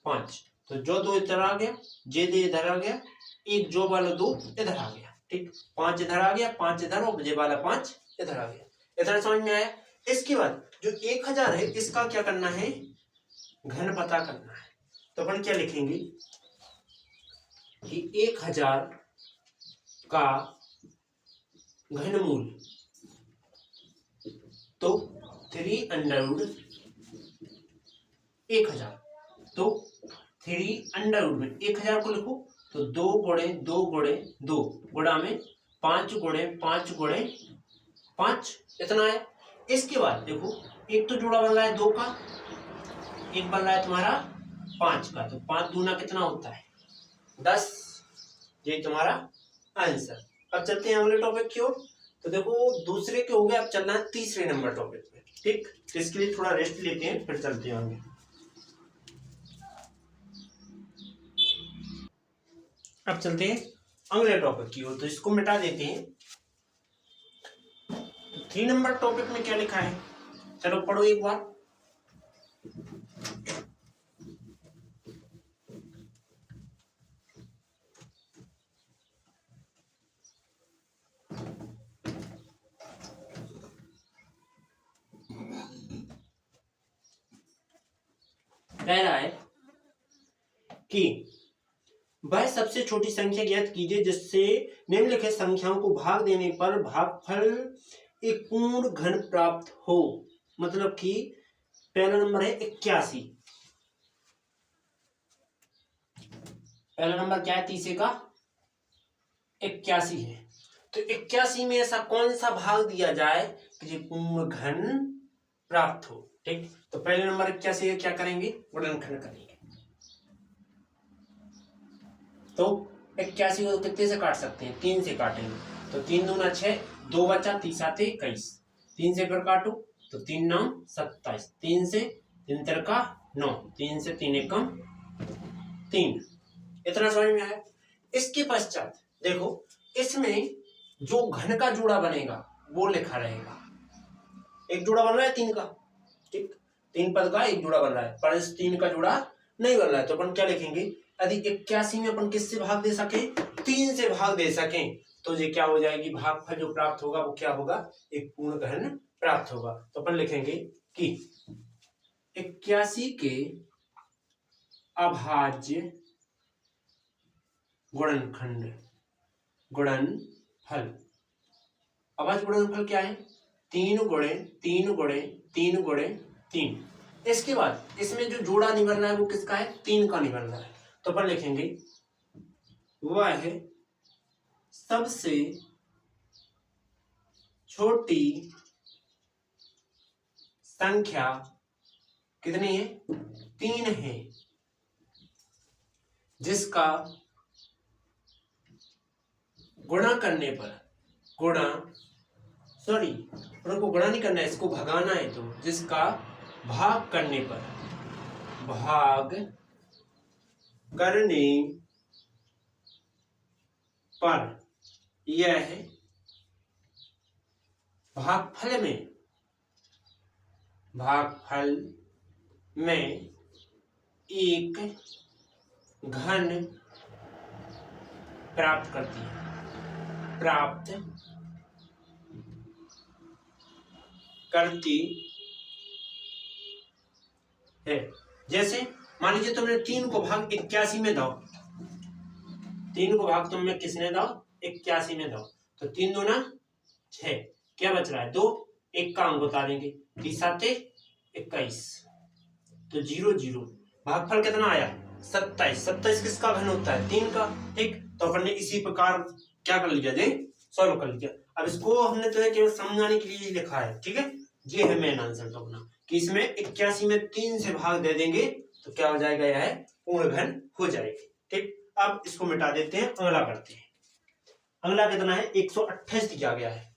5। तो जो 2 इधर आ गया, जे दे इधर आ गया, एक जो वाला 2 इधर आ गया, ठीक। 5 इधर आ गया, 5 इधर, और जे वाला 5 इधर आ गया। इधर समझ में आया। इसके बाद जो 1000 है इसका क्या करना है, घन पता करना है। तो अपन क्या लिखेंगे कि 1000 का घनमूल, तो 3 अंडर रूट 1000। तो 3 अंडर रूट में 1000 को लिखो तो 2 गुणे 2 गुणे 2 गुणा में 5 गुणे 5 गुणे 5, इतना है। इसके बाद देखो एक तो जोड़ा बन रहा है 2 का, एक बन रहा है तुम्हारा 5 का। तो 5 दूना कितना होता है 10, ये तुम्हारा आंसर। अब चलते हैं अगले टॉपिक की ओर। तो देखो दूसरे के हो गए, अब चलना है तीसरे नंबर टॉपिक पे। ठीक, तो इसके लिए थोड़ा रेस्ट लेते हैं, फिर चलते हैं आगे। अब चलते हैं अगले टॉपिक की ओर, तो इसको मिटा देते हैं। 3 नंबर टॉपिक में क्या लिखा है, चलो पढ़ो एक बार। कह रहा है कि वह सबसे छोटी संख्या ज्ञात कीजिए जिससे निम्नलिखित संख्याओं को भाग देने पर भागफल एक पूर्ण घन प्राप्त हो। मतलब कि पहला नंबर है 81। पहला नंबर क्या है, तीसरे का 81 है। तो 81 में ऐसा कौन सा भाग दिया जाए कि जो पूर्ण घन प्राप्त हो। ठीक, तो पहले नंबर 81 है, क्या करेंगे, गुणनखंड करेंगे। तो 81 को कितने से काट सकते हैं, 3 से काटेंगे। तो 3 दूना 6, 2 बचा, 30 आते 21, 3 से फिर काटो तो 3 9 27, 3 से 3 का 9, 3 से 3 एकम 3। इतना समझ में आया। इसके पश्चात देखो, इसमें जो घन का जोड़ा बनेगा वो लिखा रहेगा। एक जोड़ा बन रहा है 3 का, ठीक, 3 पद का एक जोड़ा बन रहा है, पर इस 3 का जोड़ा नहीं बन रहा है। तो अपन क्या लिखेंगे, यदि 81 में अपन किससे भाग दे सके, 3 से भाग दे सकें, तो ये क्या हो जाएगी, भागफल जो प्राप्त होगा वो क्या होगा, एक पूर्ण घन प्राप्त होगा। तो अपन लिखेंगे कि 81 के अभाज्य गुणनखंड गुणनफल। अभाज्य गुणनफल क्या है, 3 गुणे 3 गुणे 3 गुणे 3। इसके बाद इसमें जो जोड़ा नहीं बन रहा है वो किसका है, 3 का नहीं बन रहा है। तो अपन लिखेंगे वह सबसे छोटी संख्या कितनी है, 3 है, जिसका गुणा करने पर उनको गुणा नहीं करना है, इसको भगाना है, तो जिसका भाग करने पर यह भागफल में एक घन प्राप्त करती है। जैसे मान लीजिए तुमने 3 को भाग 81 में दो, 3 को भाग तुमने किसने दो, 81 में दो, तो 3 दूना 6, क्या बच रहा है 2, 1 का अंक बता देंगे, 30 आते 21, तो 0 0, भागफल कितना आया 27। 27 किसका घन होता है, 3 का। ठीक, तो अपन ने इसी प्रकार क्या कर लिया, सॉल्व कर लिया। अब इसको हमने तो केवल समझाने के लिए लिखा है, ठीक है, ये है मेन आंसर। तो अपना कि इसमें 81 में 3 से भाग दे देंगे तो क्या हो जाएगा, यह पूर्ण घन हो जाएगी। ठीक, अब इसको मिटा देते हैं, अगला करते हैं। अगला कितना है, 128 दिया गया है।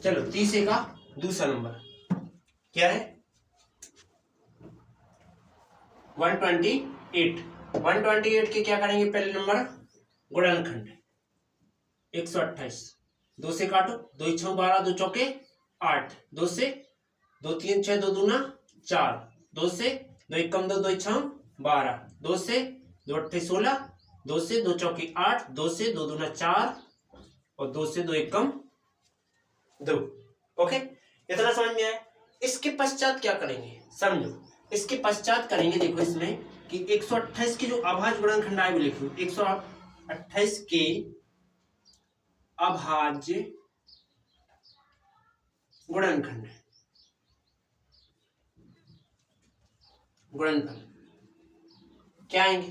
चलो तीसरे का दूसरा नंबर क्या है, 128। 128 के क्या करेंगे, पहले नंबर गुणनखंड 128, 2 से काटो, 2 6 12, 2 चौके 8, 2 से 2 3 6, 2 दूना 4, 2 से 2 1 कम 2, 2 6 12, 2 से 2 8 16, 2 से 2 चौके 8, 2 से 2 दूना 4 और 2 से 2 1 कम 2। ओके, इतना समझ में आया। इसके पश्चात क्या करेंगे, समझो, इसके पश्चात करेंगे, देखो इसमें कि 128 के जो अभाज्य गुणनखंड आए वो लिखो, 128 के अभाज्य गुणनफल क्या आएंगे,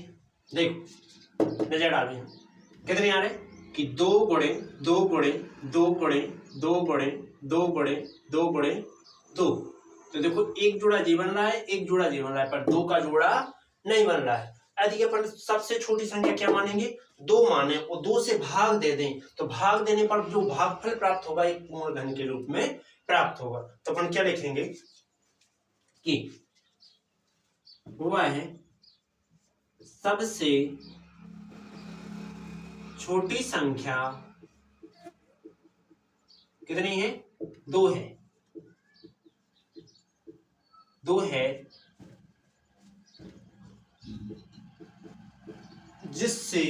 देखो नजर डालें, कितने आ रहे कि 2 गुणे 2 गुणे 2 गुणे 2 गुणे 2 गुणे 2 गुणे 2, तो देखो एक जोड़ा ये बन रहा है, एक जोड़ा ये बन रहा है, पर दो का जोड़ा नहीं बन रहा है। यदि अपन सबसे छोटी संख्या क्या मानेंगे, दो माने और दो से भाग दे दें, तो भाग देने पर जो भागफल प्राप्त होगा एक पूर्ण घन के रूप में प्राप्त होगा। तो अपन क्या लिखेंगे कि वह है सबसे छोटी संख्या कितनी है, दो है, दो है, जिससे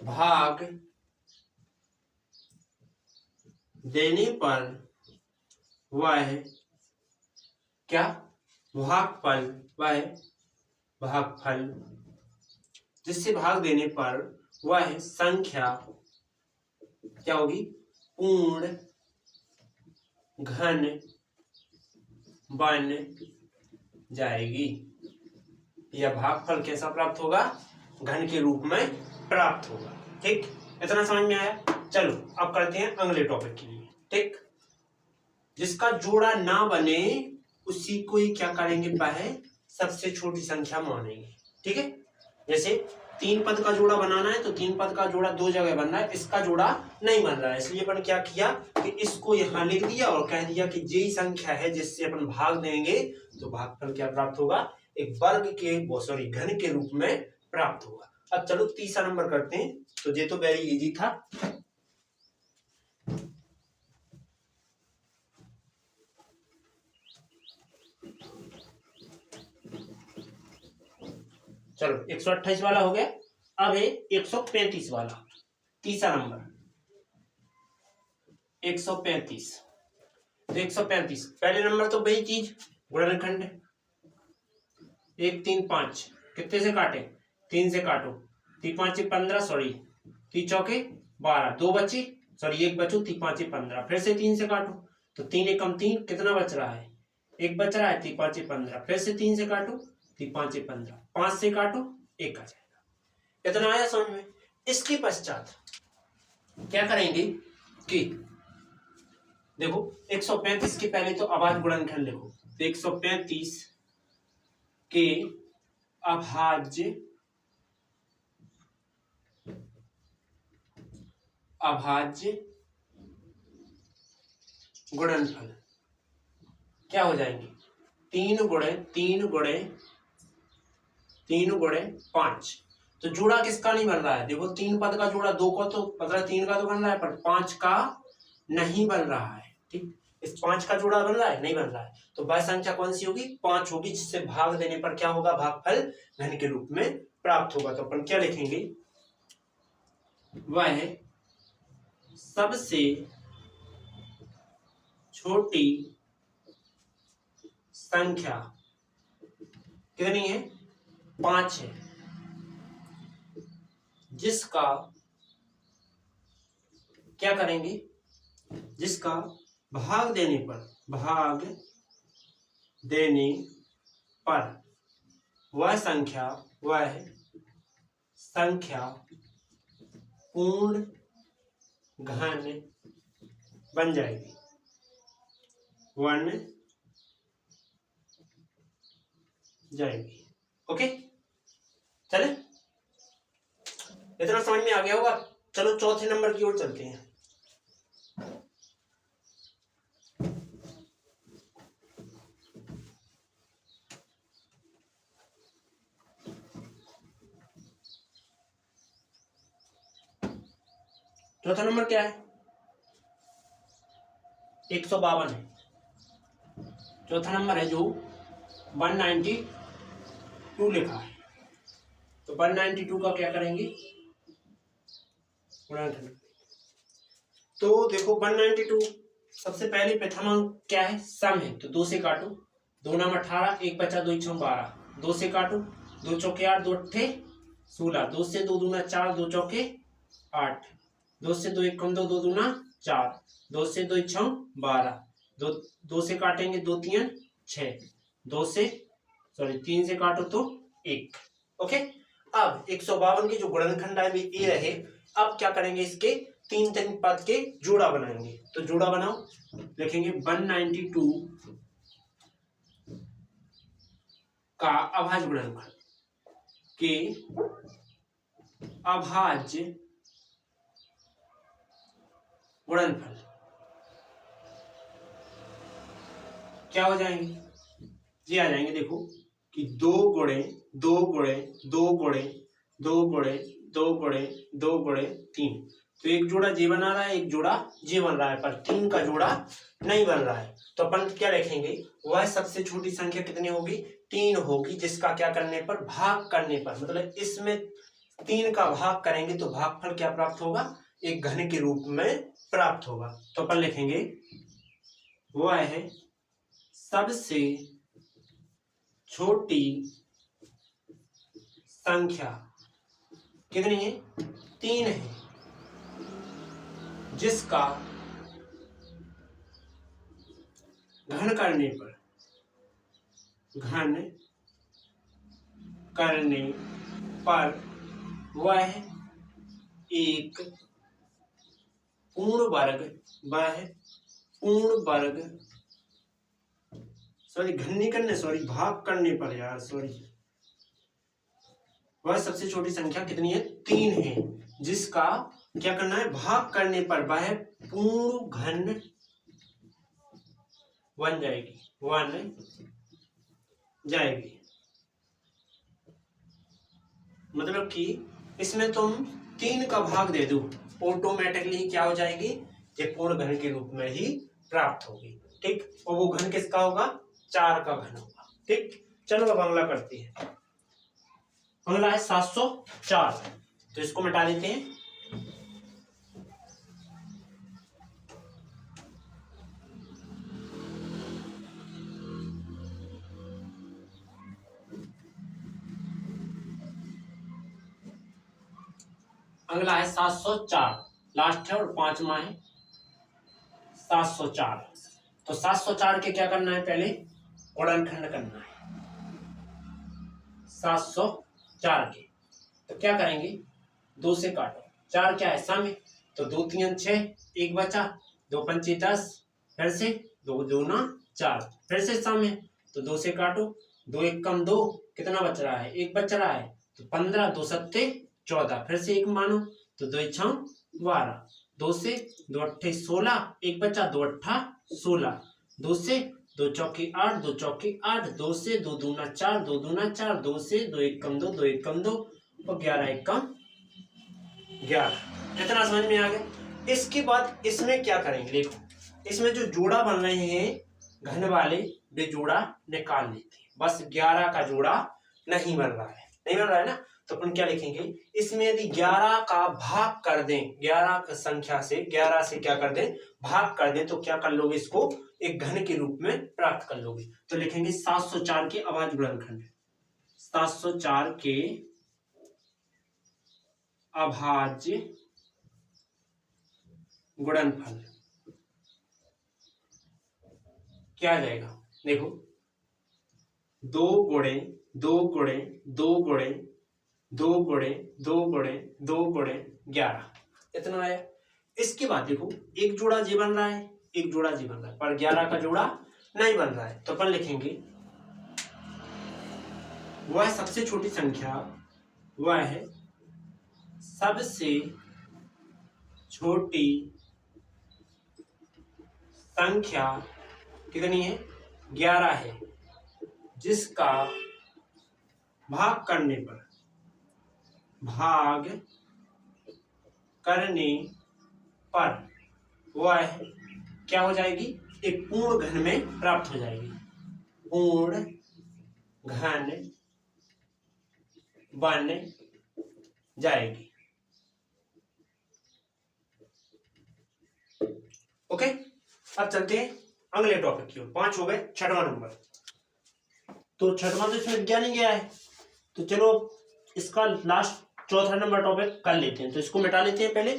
भाग देने पर वह क्या, भागफल, वह भागफल, जिससे भाग देने पर वह संख्या क्या होगी, पूर्ण घन बन जाएगी। यह भागफल कैसा प्राप्त होगा, घन के रूप में प्राप्त होगा। ठीक, इतना समझ में आया। चलो अब करते हैं अगले टॉपिक के लिए। ठीक, जिसका जोड़ा ना बने उसी को ही क्या करेंगे, पहले सबसे छोटी संख्या मानेंगे। ठीक है, जैसे तीन पद का जोड़ा बनाना है तो तीन पद का जोड़ा दो जगह बन रहा है, इसका जोड़ा नहीं बन रहा है, इसलिए अपन क्या किया कि इसको यहाँ लिख दिया और कह दिया कि यही संख्या है जिससे अपन भाग देंगे तो भागफल क्या प्राप्त होगा, एक वर्ग के घन के रूप में प्राप्त होगा। अब चलो तीसरा नंबर करते हैं। तो ये तो वेरी इजी था। चलो 128 वाला हो गया। अब है 135 वाला, तीसरा नंबर 135। तो 135 पहले नंबर तो वही चीज, गुणनखंड 1 3 5 कितने से काटे, 3 से काटो, 3 5 15, सॉरी 3 चौके 12, दो बची, सॉरी एक बचो, 3 5 15, फिर से 3 से काटो, तो 3 एकम 3, कितना बच रहा है, एक बच रहा है, 3 5 15, फिर से 3 से काटो, 3 5 15, 5 से काटो, एक आ जाएगा। इतना आया समझ में। इसके पश्चात क्या करेंगे कि देखो 135 के पहले तो अभाज्य गुणनखंड लिखो, तो 135 के अभाज्य गुणनफल क्या हो जाएंगे, 3 गुणे 5। तो जोड़ा किसका नहीं बन रहा है, देखो 3 पद का जोड़ा 2 का तो मतलब 3 का तो बन रहा है, पर 5 का नहीं बन रहा है। ठीक, इस 5 का जोड़ा बन रहा है, नहीं बन रहा है, तो वह संख्या कौन सी होगी, 5 होगी, जिससे भाग देने पर क्या होगा, भागफल घन के रूप में प्राप्त होगा। तो अपन क्या लिखेंगे, वह है सबसे छोटी संख्या कितनी है, 5 है, जिसका क्या करेंगे, जिसका भाग देने पर वह संख्या पूर्ण घन बन जाएगी, बन जाएगी। ओके, चले, इतना समझ में आ गया होगा। चलो चौथे नंबर की ओर चलते हैं। चौथा नंबर क्या है, 152 है। चौथा नंबर है जो 192 लिखा है, तो 192 का क्या करेंगे, तो देखो 192 सबसे पहले प्रथम अंक क्या है, सम है, तो 2 से काटो, 2 नाम 18, 1 बचा 2 6 12, 2 से काटो, 2 चौके 8, 2 अट्ठे 16, 2 से 2 दूना 4, 2 चौके 8, 2 से 2 1 कम 2, 2 दूना 4, 2 से 2 6 12, 2 से काटेंगे 2 3 6, 2 से सॉरी 3 से काटो तो 1। ओके, अब 152 की जो गुणनखंड है ये रहे। अब क्या करेंगे, इसके तीन तीन पद के जोड़ा बनाएंगे। तो जोड़ा बनाओ, लिखेंगे 192 का अभाज्य गुणनफल के अभाज्य गुणनफल क्या हो जाएंगे, ये आ जाएंगे। देखो कि 2 गुणे 2 गुणे 2 गुणे 2 गुणे 2 गुणे 2 गुणे 3, तो एक जोड़ा जे बना रहा है, एक जोड़ा जे बन रहा है, पर 3 का जोड़ा नहीं बन रहा है। तो अपन क्या लिखेंगे, वह सबसे छोटी संख्या कितनी होगी, 3 होगी, जिसका क्या करने पर, भाग करने पर, मतलब इसमें 3 का भाग करेंगे तो भागफल क्या प्राप्त होगा, एक घन के रूप में प्राप्त होगा। तो अपन लिखेंगे वह है सबसे छोटी संख्या कितनी है, 3 है, जिसका घन करने पर वह एक पूर्ण वर्ग सॉरी घन नहीं करने, सॉरी भाग करने पर यार, सॉरी, वह सबसे छोटी संख्या कितनी है, 3 है, जिसका क्या करना है, भाग करने पर वह पूर्ण घन बन जाएगी। मतलब कि इसमें तुम 3 का भाग दे दो, ऑटोमेटिकली क्या हो जाएगी, ये पूर्ण घन के रूप में ही प्राप्त होगी। ठीक, और वो घन किसका होगा, 4 का घन होगा। ठीक, चलो अब अगला करते हैं। अगला है 704, तो इसको मिटा देते हैं। अगला है 704, लास्ट है और 5वां है 704। तो 704 के क्या करना है, पहले गुणनखंड करना है 704 के। तो क्या करेंगे, 2 से काटो, 4 क्या है सम है, तो 2 3 6, 1 बचा, 2 पंचे 10, फिर से 2 दूना 4, फिर से सम है, तो 2 से काटो, 2 1 कम 2, कितना बच रहा है, 1 बच रहा है, तो 15, 2 सत्ते 14, फिर से 1 मानो, तो 2 6 12, 2 से 2 अट्ठे 16, 1 बचा, 2 अट्ठा 16, 2 से 2 चौके 8, 2 चौके 8, 2 से 2 दूना 4, 2 दूना 4, 2 से 2 1 कम 2, 2 1 कम 2, और 11 1 कम 11। इतना समझ में आ गया। इसके बाद इसमें क्या करेंगे, देखो इसमें जो जोड़ा बन रहे हैं घन वाले, वे जोड़ा निकाल लेते हैं, बस 11 का जोड़ा नहीं बन रहा है ना। तो अपन क्या लिखेंगे, इसमें यदि 11 का भाग कर दें, 11 संख्या से 11 से क्या कर दें, भाग कर दें, तो क्या कर लोगे, इसको एक घन के रूप में प्राप्त कर लोगे। तो लिखेंगे 704 के अभाज्य गुणनखंड, 704 के अभाज्य गुणनफल क्या आ जाएगा, देखो 2 गुणे 2 गुणे 2 गुणे 2 गुणे 2 गुणे 2 गुणे 11, इतना आया। इसके बाद देखो एक जोड़ा जे बन रहा है, एक जोड़ा जे बन रहा है, पर 11 का जोड़ा नहीं बन रहा है। तो अपन लिखेंगे वह सबसे छोटी संख्या, वह है सबसे छोटी संख्या कितनी है, 11 है, जिसका भाग करने पर वह क्या हो जाएगी, एक पूर्ण घन में प्राप्त हो जाएगी, पूर्ण घन बन जाएगी। ओके, अब चलते हैं अगले टॉपिक की ओर। 5 हो गए, 6वां नंबर। तो 6वां तो इसमें क्या नहीं गया है, तो चलो इसका लास्ट 4था नंबर टॉपिक कर लेते हैं। तो इसको मिटा लेते हैं पहले।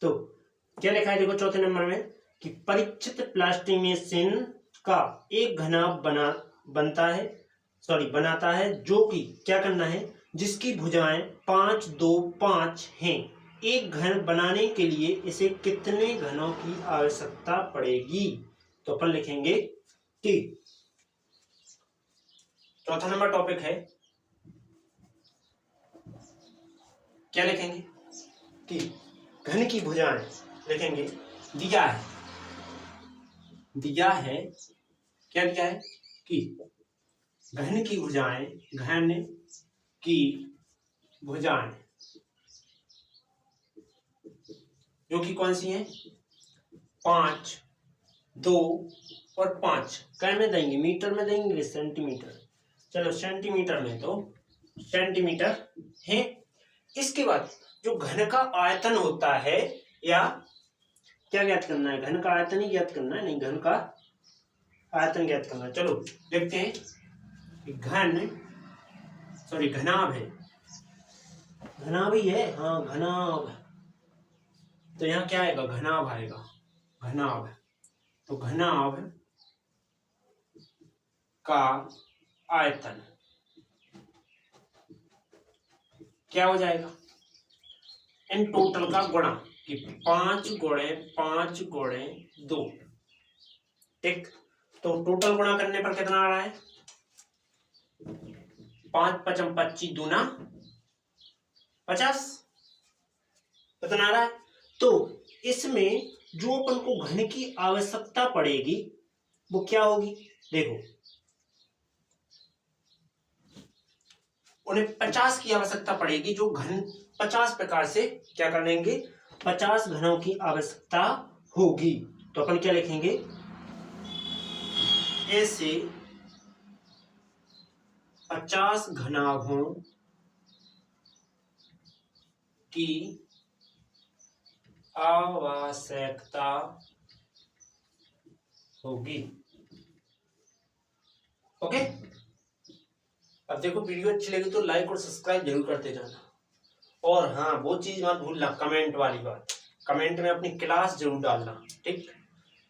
तो क्या लिखा है देखो चौथे नंबर में कि परीक्षित प्लास्टिमेशन का एक घनाभ बनाता है जो कि क्या करना है, जिसकी भुजाएं 5, 2, 5 हैं। एक घन बनाने के लिए इसे कितने घनों की आवश्यकता पड़ेगी? तो अपन लिखेंगे कि चौथा नंबर टॉपिक है, क्या लिखेंगे कि घन की भुजाएं लिखेंगे, दिया है क्या दिया है कि घन की भुजाएं जो कि कौन सी हैं, 5, 2 और 5। क्या में देंगे, मीटर में देंगे, सेंटीमीटर, चलो सेंटीमीटर में, तो सेंटीमीटर है। इसके बाद जो घन का आयतन होता है, या क्या ज्ञात करना है, घन का आयतन ही ज्ञात करना है, नहीं घन का आयतन ज्ञात करना है। चलो देखते हैं कि घनाभ है, घनाभ ही है, हाँ घनाभ, तो यहाँ क्या आएगा, घनाभ आएगा, घनाभ। तो घनाभ का आयतन क्या हो जाएगा, इन टोटल का गुणा, कि 5 गुणे 5 गुणे 2, ठीक। तो टोटल गुणा करने पर कितना आ रहा है, 5 5 25 दूना 50, कितना आ रहा है। तो इसमें जो अपन को घन की आवश्यकता पड़ेगी वो क्या होगी, देखो उन्हें 50 की आवश्यकता पड़ेगी, जो घन 50 प्रकार से क्या कर लेंगे, 50 घनों की आवश्यकता होगी। तो अपन क्या लिखेंगे, ऐसे 50 घनाभों की आवश्यकता होगी। ओके, अब देखो वीडियो अच्छी लगी तो लाइक और सब्सक्राइब जरूर करते जाना, और हाँ वो चीज मत भूलना, कमेंट वाली बात, कमेंट में अपनी क्लास जरूर डालना, ठीक।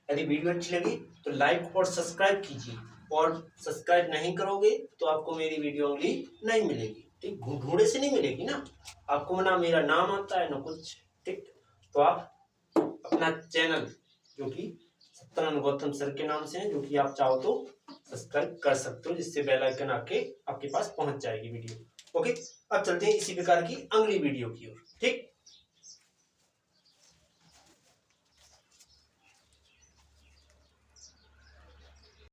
यदि वीडियो अच्छी लगी तो लाइक और सब्सक्राइब कीजिए, और सब्सक्राइब नहीं करोगे तो आपको मेरी वीडियो अगली नहीं मिलेगी, ठीक, ढूंढे से नहीं मिलेगी ना आपको, ना मेरा नाम आता है ना कुछ, ठीक। तो आप अपना चैनल जो कि सत्यानंद गौतम सर के नाम से है, जो कि आप चाहो तो सब्सक्राइब कर सकते हो, जिससे बेल आइकन आपके पास पहुंच जाएगी वीडियो। ओके, अब चलते हैं इसी प्रकार की अगली वीडियो की ओर, ठीक।